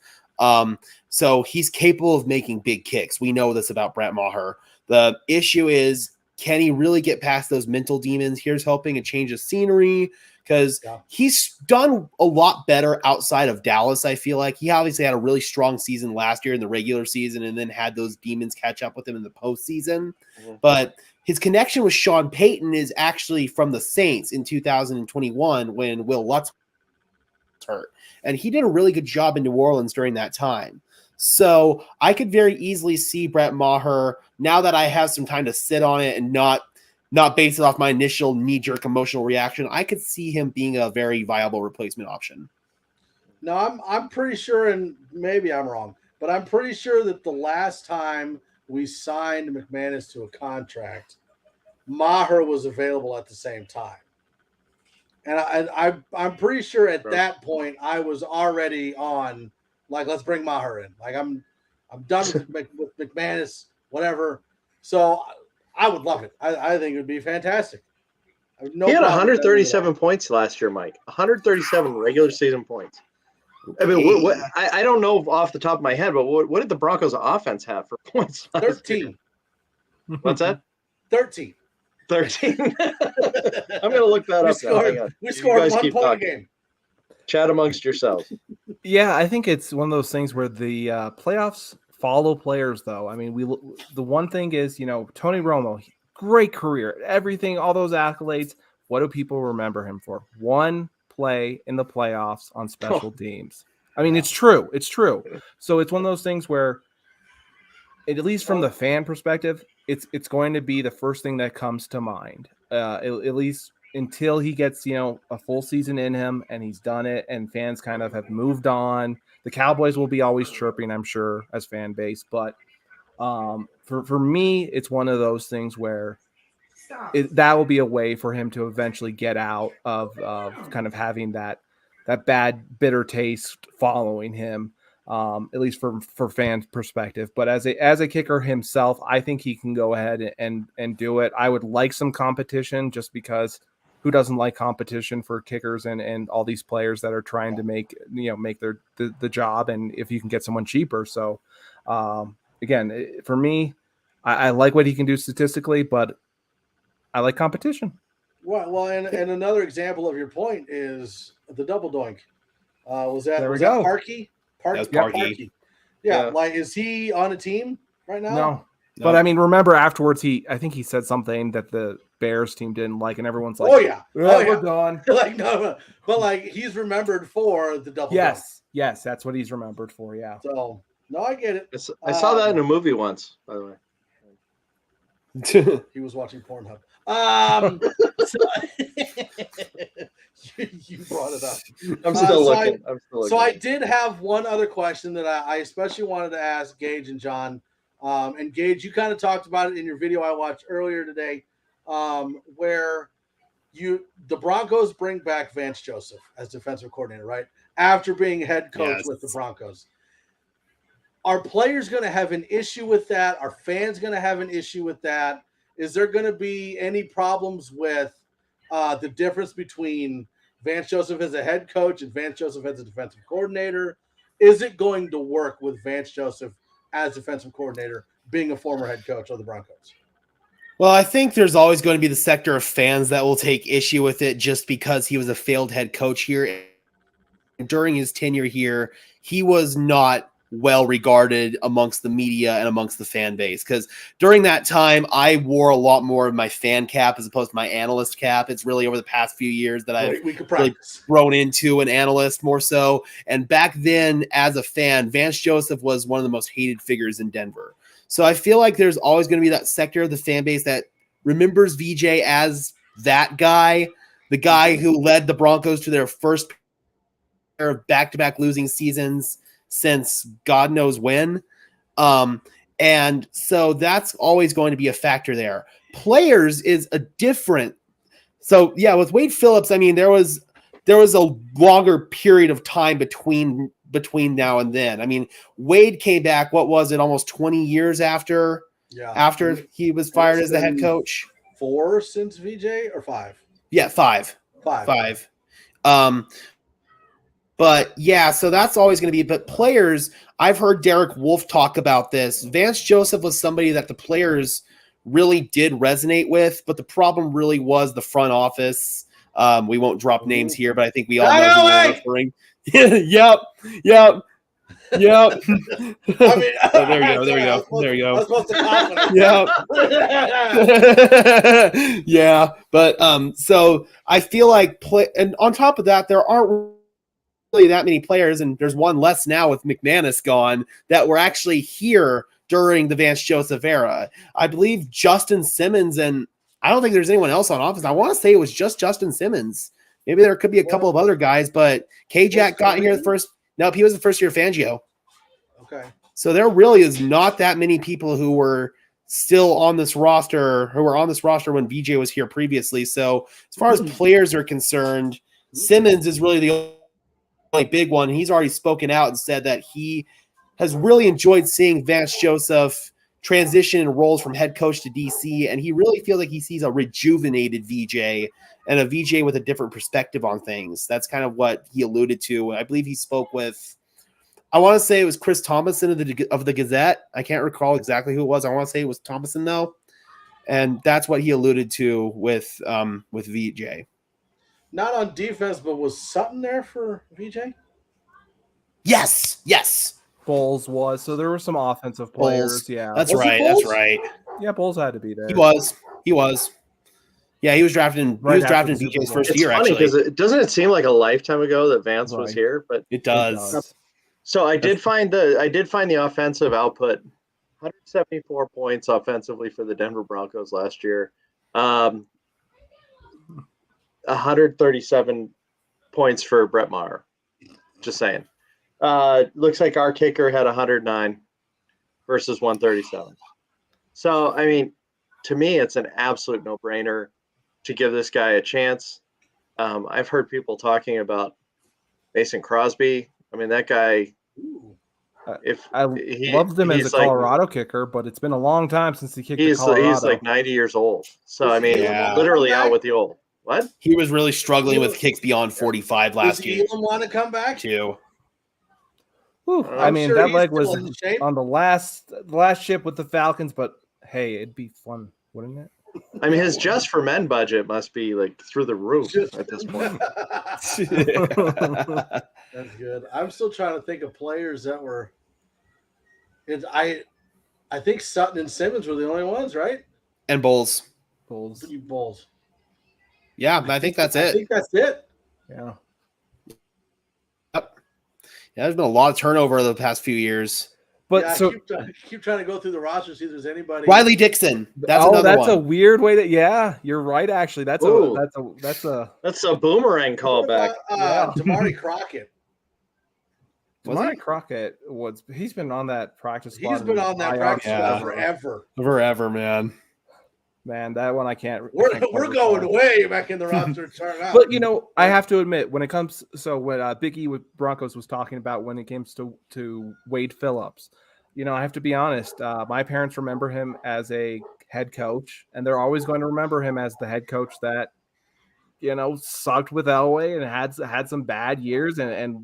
So he's capable of making big kicks. We know this about Brett Maher. The issue is, can he really get past those mental demons? Here's hoping a change of scenery, because he's done a lot better outside of Dallas, I feel like. He obviously had a really strong season last year in the regular season and then had those demons catch up with him in the postseason. Mm-hmm. But his connection with Sean Payton is actually from the Saints in 2021 when Will Lutz was hurt. And he did a really good job in New Orleans during that time. So I could very easily see Brett Maher, now that I have some time to sit on it and not base it off my initial knee-jerk emotional reaction, I could see him being a very viable replacement option. No, I'm pretty sure, and maybe I'm wrong, but I'm pretty sure that the last time we signed McManus to a contract, Maher was available at the same time. And I'm pretty sure at that point I was already on, like, let's bring Maher in. Like, I'm done with McManus, whatever. So I would love it. I think it would be fantastic. He had 137 points last year, Mike. 137 regular season points. I mean, I don't know off the top of my head, but what did the Broncos offense have for points? 13. What's that? 13. 13. I'm going to look that up. We scored 1 point a game. Chat amongst yourselves. Yeah, I think it's one of those things where the playoffs follow players, though. I mean, the one thing is, Tony Romo, great career, everything, all those accolades. What do people remember him for? One play in the playoffs on special teams. I mean, it's true. It's true. So it's one of those things where, at least from the fan perspective, it's going to be the first thing that comes to mind. At least until he gets, a full season in him and he's done it and fans kind of have moved on. The Cowboys will be always chirping, I'm sure, as fan base. But for me, it's one of those things where that will be a way for him to eventually get out of kind of having that bad, bitter taste following him, at least for fans' perspective. But as a kicker himself, I think he can go ahead and do it. I would like some competition, just because who doesn't like competition for kickers and all these players that are trying to make the job, and if you can get someone cheaper. So again, for me, I like what he can do statistically, but I like competition. Well, and another example of your point is the double doink. Was that Parkey? That's Parkey. Yeah, like, is he on a team right now? No. But I mean, remember afterwards, I think he said something that the Bears team didn't like, and everyone's like, we're done. Like, no, but like, he's remembered for the double. Yes, that's what he's remembered for. Yeah. So no, I get it. I saw that in a movie once, by the way. He was watching Pornhub. You brought it up. I'm still looking. So I did have one other question that I especially wanted to ask Gage and John. And Gage, you kind of talked about it in your video I watched earlier today, where the Broncos bring back Vance Joseph as defensive coordinator, right? After being head coach with the Broncos. Are players going to have an issue with that? Are fans going to have an issue with that? Is there going to be any problems with the difference between Vance Joseph as a head coach and Vance Joseph as a defensive coordinator? Is it going to work with Vance Joseph as defensive coordinator, being a former head coach of the Broncos? Well, I think there's always going to be the sector of fans that will take issue with it just because he was a failed head coach here. During his tenure here, he was not well regarded amongst the media and amongst the fan base, because during that time I wore a lot more of my fan cap as opposed to my analyst cap. It's really over the past few years that I've really grown into an analyst more so. And back then, as a fan, Vance Joseph was one of the most hated figures in Denver. So I feel like there's always going to be that sector of the fan base that remembers VJ as that guy, the guy who led the Broncos to their first pair of back-to-back losing seasons since God knows when. And so that's always going to be a factor there. Players is a different. So yeah, with Wade Phillips, I mean, there was a longer period of time between now and then. I mean, Wade came back, what was it, almost 20 years after he was fired as the head coach? 4 since VJ, or 5? Yeah, 5. But yeah, so that's always going to be. But players, I've heard Derek Wolfe talk about this. Vance Joseph was somebody that the players really did resonate with, but the problem really was the front office. We won't drop names here, but I think we all know who we're referring. Yep. I mean, there you go. I was supposed to confident. Yeah. But so I feel like and on top of that, there aren't really that many players, and there's one less now with McManus gone, that were actually here during the Vance Joseph era. I believe Justin Simmons, and I don't think there's anyone else on offense. I want to say it was just Justin Simmons. Maybe there could be a couple of other guys, but K-Jack got here first. Nope, he was the first year Fangio. Okay. So there really is not that many people who were still on this roster, when VJ was here previously. So as far as players are concerned, Simmons is really the only big one. He's already spoken out and said that he has really enjoyed seeing Vance Joseph transition in roles from head coach to DC, and he really feels like he sees a rejuvenated VJ and a VJ with a different perspective on things. That's kind of what he alluded to. I believe he spoke with, I want to say it was Chris Thomason of the Gazette. I can't recall exactly who it was. I want to say it was Thomason though, and that's what he alluded to with VJ. Not on defense, but was Sutton there for VJ? Yes. Bowles was. So there were some offensive players. Bowles. Yeah. That's right. Yeah, Bowles had to be there. He was. Yeah, he was drafted in VJ's first year, funny actually. Because doesn't it seem like a lifetime ago that Vance was here? But it does. So I did find the offensive output, 174 points offensively for the Denver Broncos last year. 137 points for Brett Maher. Just saying. Looks like our kicker had 109 versus 137. So, I mean, to me, it's an absolute no-brainer to give this guy a chance. I've heard people talking about Mason Crosby. I mean, that guy. I loved him as a Colorado kicker, but it's been a long time since he kicked in Colorado. He's like 90 years old. So, I mean, literally out with the old. What? He was really struggling with kicks beyond 45 last year. Does Elam want to come back? Too. I mean, that leg was on the last ship with the Falcons, but hey, it'd be fun, wouldn't it? I mean, his Just for Men budget must be like through the roof at this point. That's good. I'm still trying to think of players that were. I think Sutton and Simmons were the only ones, right? And Bowles. Yeah, I think that's it. I think that's it. Yeah. Yep. Yeah, there's been a lot of turnover over the past few years. But so keep trying to go through the roster, see if there's anybody. Riley Dixon. That's another one. A weird way to. Yeah, you're right. Actually, that's a boomerang callback. Damari Crockett. Damari Crockett he's been on that practice squad. He's been on that practice squad forever. Forever, man. Man, that one I can't. We're going way back in the roster. But I have to admit, when it comes, when Big E with Broncos was talking about when it comes to Wade Phillips, I have to be honest. My parents remember him as a head coach, and they're always going to remember him as the head coach that sucked with Elway and had some bad years, and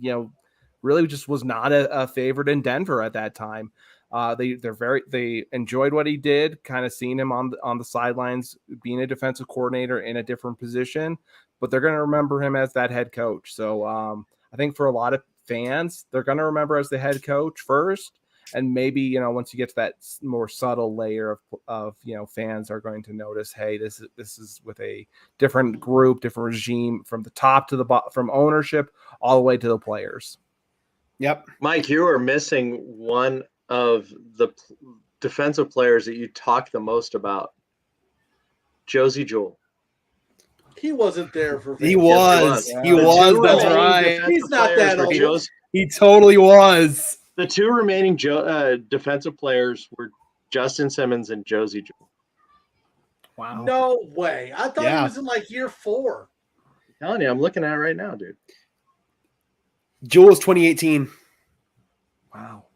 really just was not a favorite in Denver at that time. They enjoyed what he did, kind of seeing him on the sidelines, being a defensive coordinator in a different position, but they're going to remember him as that head coach. So I think for a lot of fans, they're going to remember as the head coach first. And maybe, once you get to that more subtle layer of fans are going to notice, hey, this is with a different group, different regime from the top to the bottom, from ownership all the way to the players. Yep. Mike, you are missing one of the defensive players that you talk the most about. Josie Jewell. He wasn't there for. He was. He was. That's right. He's not that old. He totally was. The two remaining defensive players were Justin Simmons and Josie Jewell. Wow. No way. I thought he was in like year 4. I'm telling you, I'm looking at it right now, dude. Jewell's 2018. Wow.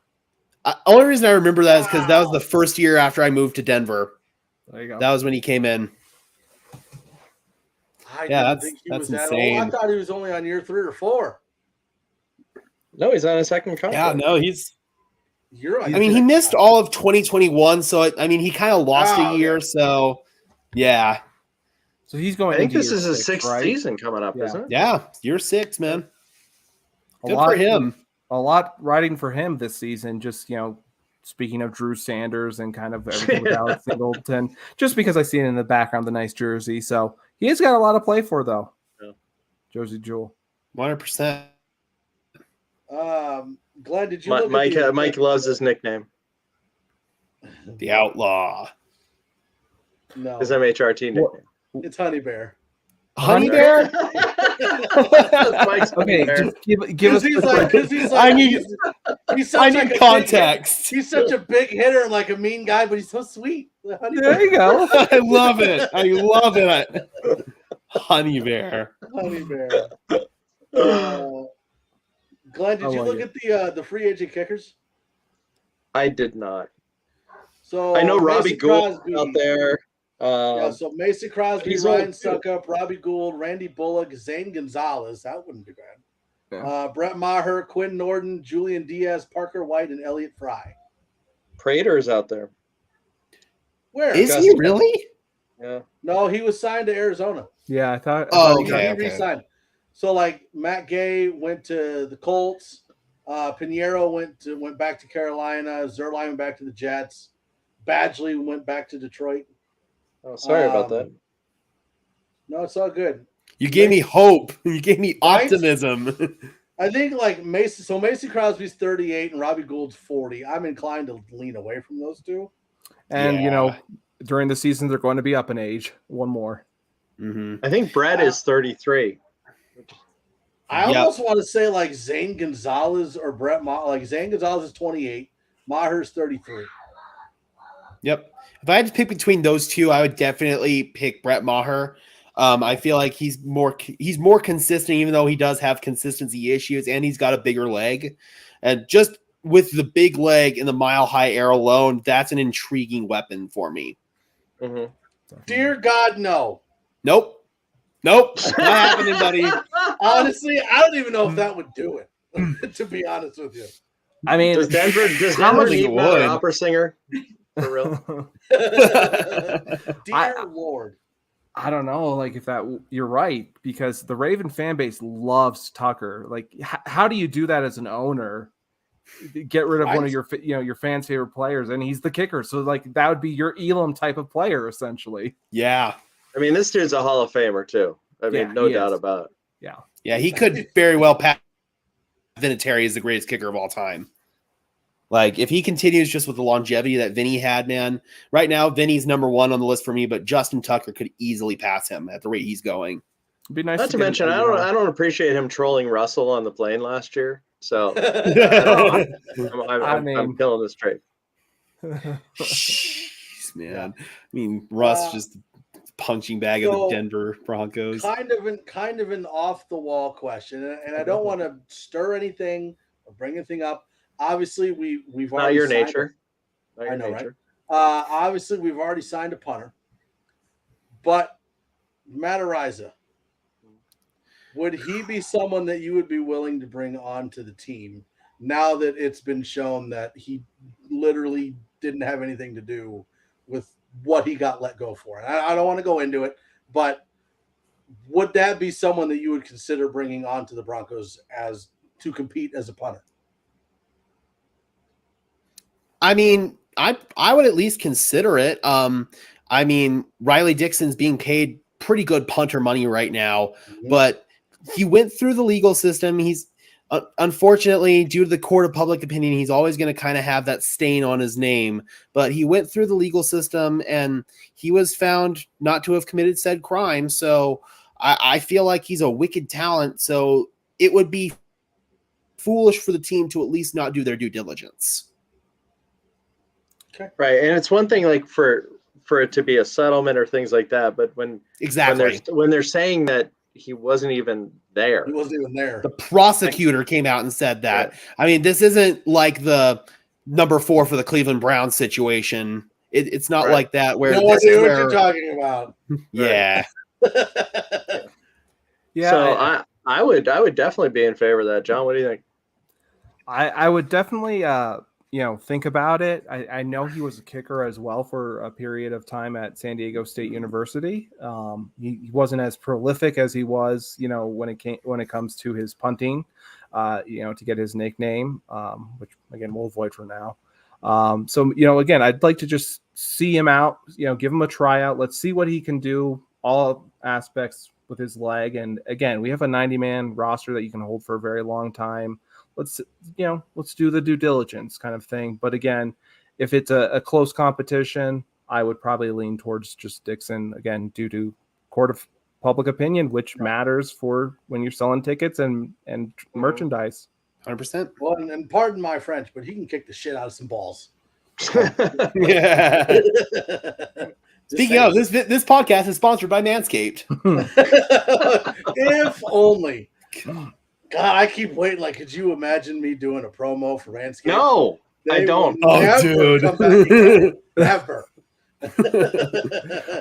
Only reason I remember that is because that was the first year after I moved to Denver. There you go. That was when he came in. That's insane. I thought he was only on year 3 or 4. No, he's on a second contract. Yeah, no, You're right. I mean, he missed all of 2021, so he kind of lost a year. So, yeah. So he's going. I think this is his 6th season coming up, isn't it? Yeah, year 6, man. Good for him. A lot riding for him this season. Just speaking of Drew Sanders and kind of everything with Alex Singleton, just because I see it in the background, the nice jersey. So he has got a lot to play for, though. Yeah. Josie Jewell. 100%. Glenn, did you look Mike loves his nickname. The Outlaw. No. His MHRT nickname. It's Honey Bear. Honey Bear? Okay, just give us. I need context. He's such a big hitter and like a mean guy, but he's so sweet. There you go. I love it. Honey Bear. Honey Bear. Glenn, did you look at the free agent kickers? I did not. So I know Robbie Gould out there. So Mason Crosby, Ryan Suckup, Robbie Gould, Randy Bullock, Zane Gonzalez. That wouldn't be bad. Yeah. Brett Maher, Quinn Norton, Julian Diaz, Parker White, and Elliot Fry. Prater's out there. Where? Is he really? Yeah. No, he was signed to Arizona. Yeah, I thought. He re-signed. So like Matt Gay went to the Colts, Pinheiro went back to Carolina, Zerline went back to the Jets, Badgley went back to Detroit. Oh, sorry about that. No, it's all good. You gave me hope. You gave me optimism. I think like Mason Crosby's 38 and Robbie Gould's 40. I'm inclined to lean away from those two. And during the season they're going to be up in age. One more. Mm-hmm. I think Brett is 33. I almost want to say like Zane Gonzalez or Brett Maher. Like Zane Gonzalez is 28, Maher's 33. Yep. If I had to pick between those two, I would definitely pick Brett Maher. I feel like he's more consistent, even though he does have consistency issues, and he's got a bigger leg. And just with the big leg and the mile high air alone, that's an intriguing weapon for me. Mm-hmm. Dear God, no. Nope. Not happening, buddy. Honestly, I don't even know if that would do it. To be honest with you, I mean, does Denver need another opera singer? For real? Dear Lord. I don't know, like if that you're right, because the Raven fan base loves Tucker. Like, how do you do that as an owner? Get rid of one of your fans' favorite players, and he's the kicker. So like that would be your Elam type of player, essentially. Yeah. I mean, this dude's a Hall of Famer too. I mean, no doubt about it. Yeah, he could very well pass Vinatieri as the greatest kicker of all time. Like, if he continues just with the longevity that Vinny had, man, right now, Vinny's number one on the list for me, but Justin Tucker could easily pass him at the rate he's going. It'd be nice. Not to mention, I don't appreciate him trolling Russell on the plane last year. So I'm killing this trade. Jeez, man. I mean, Russ just punching bag of the Denver Broncos. Kind of an off the wall question, and I don't want to stir anything or bring anything up. Obviously, we've already not your signed nature. I know, right? Obviously, we've already signed a punter, but Matt Ariza, would he be someone that you would be willing to bring onto the team now that it's been shown that he literally didn't have anything to do with what he got let go for. And I don't want to go into it, but would that be someone that you would consider bringing on to the Broncos as to compete as a punter? I mean, I would at least consider it. I mean, Riley Dixon's being paid pretty good punter money right now, but he went through the legal system. He's unfortunately, due to the court of public opinion, he's always going to kind of have that stain on his name, but he went through the legal system and he was found not to have committed said crime. So I feel like he's a wicked talent. So it would be foolish for the team to at least not do their due diligence. Okay. Right. And it's one thing like for it to be a settlement or things like that. But when they're saying that he wasn't even there. He wasn't even there. The prosecutor came out and said that. Yeah. I mean, this isn't like the number 4 for the Cleveland Browns situation. It's not like that where no idea what you're talking about. Yeah. Yeah. So I would definitely be in favor of that. John, what do you think? I would definitely think about it. I know he was a kicker as well for a period of time at San Diego State University. He wasn't as prolific as he was, when it comes to his punting, to get his nickname, which again we'll avoid for now. So again, I'd like to just see him out, give him a tryout. Let's see what he can do, all aspects with his leg. And again, we have a 90-man roster that you can hold for a very long time. Let's do the due diligence kind of thing. But again, if it's a close competition, I would probably lean towards just Dixon again, due to court of public opinion, which matters for when you're selling tickets and merchandise. 100%. Well, and pardon my French, but he can kick the shit out of some balls. Yeah. Speaking of, this podcast is sponsored by Manscaped. If only. God, I keep waiting. Like, could you imagine me doing a promo for Manscaped? No, I don't. Oh, dude. Never.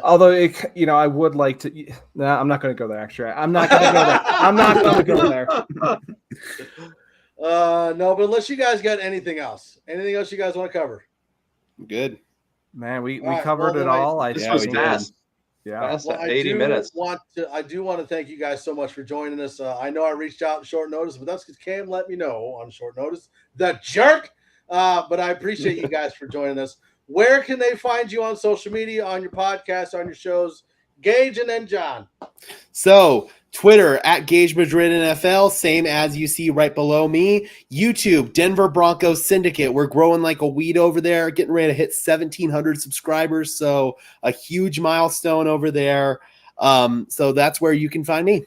Although, I would like to. Nah, I'm not going to go there. Actually, I'm not going to go there. No, but unless you guys got anything else you guys want to cover? Good. Man, we covered it all. This was fast. Yeah, fast, 80 minutes. I do want to thank you guys so much for joining us. I know I reached out on short notice, but that's because Cam let me know on short notice. The jerk. But I appreciate you guys for joining us. Where can they find you on social media, on your podcast, on your shows? Gage and then John. So Twitter at Gage Madrid NFL, same as you see right below me. YouTube, Denver Broncos Syndicate. We're growing like a weed over there, getting ready to hit 1,700 subscribers. So a huge milestone over there. So that's where you can find me.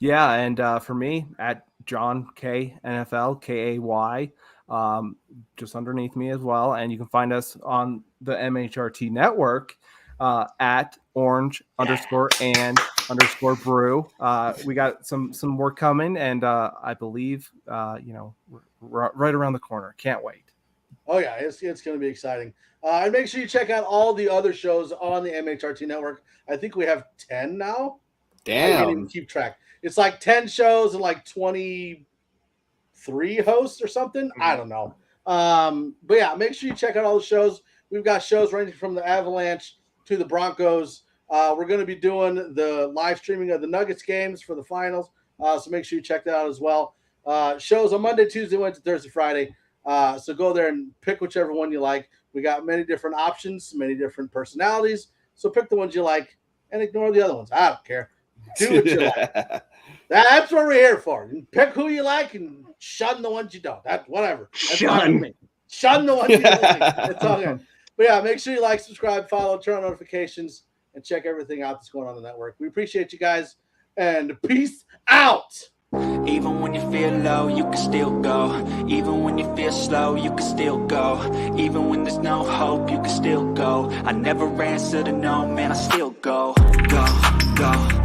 Yeah, and for me at John K NFL KAY, just underneath me as well. And you can find us on the MHRT network at orange_and_brew. We got some work coming, and I believe we're right around the corner. Can't wait. Oh yeah, it's going to be exciting. And make sure you check out all the other shows on the MHRT network. I think we have 10 now. Damn. I can't even keep track. It's like 10 shows and like 23 hosts or something. I don't know. But yeah, make sure you check out all the shows. We've got shows ranging from the Avalanche to the Broncos. We're going to be doing the live streaming of the Nuggets games for the finals. So make sure you check that out as well. Shows on Monday, Tuesday, Wednesday, Thursday, Friday. So go there and pick whichever one you like. We got many different options, many different personalities. So pick the ones you like and ignore the other ones. I don't care. Do what you like. That's what we're here for. Pick who you like and shun the ones you don't. That's whatever. That's shun the ones you don't like. It's all good. But yeah, make sure you like, subscribe, follow, turn on notifications, and check everything out that's going on in the network. We appreciate you guys, and peace out. Even when you feel low, you can still go. Even when you feel slow, you can still go. Even when there's no hope, you can still go. I never answer to no, man, I still go. Go, go.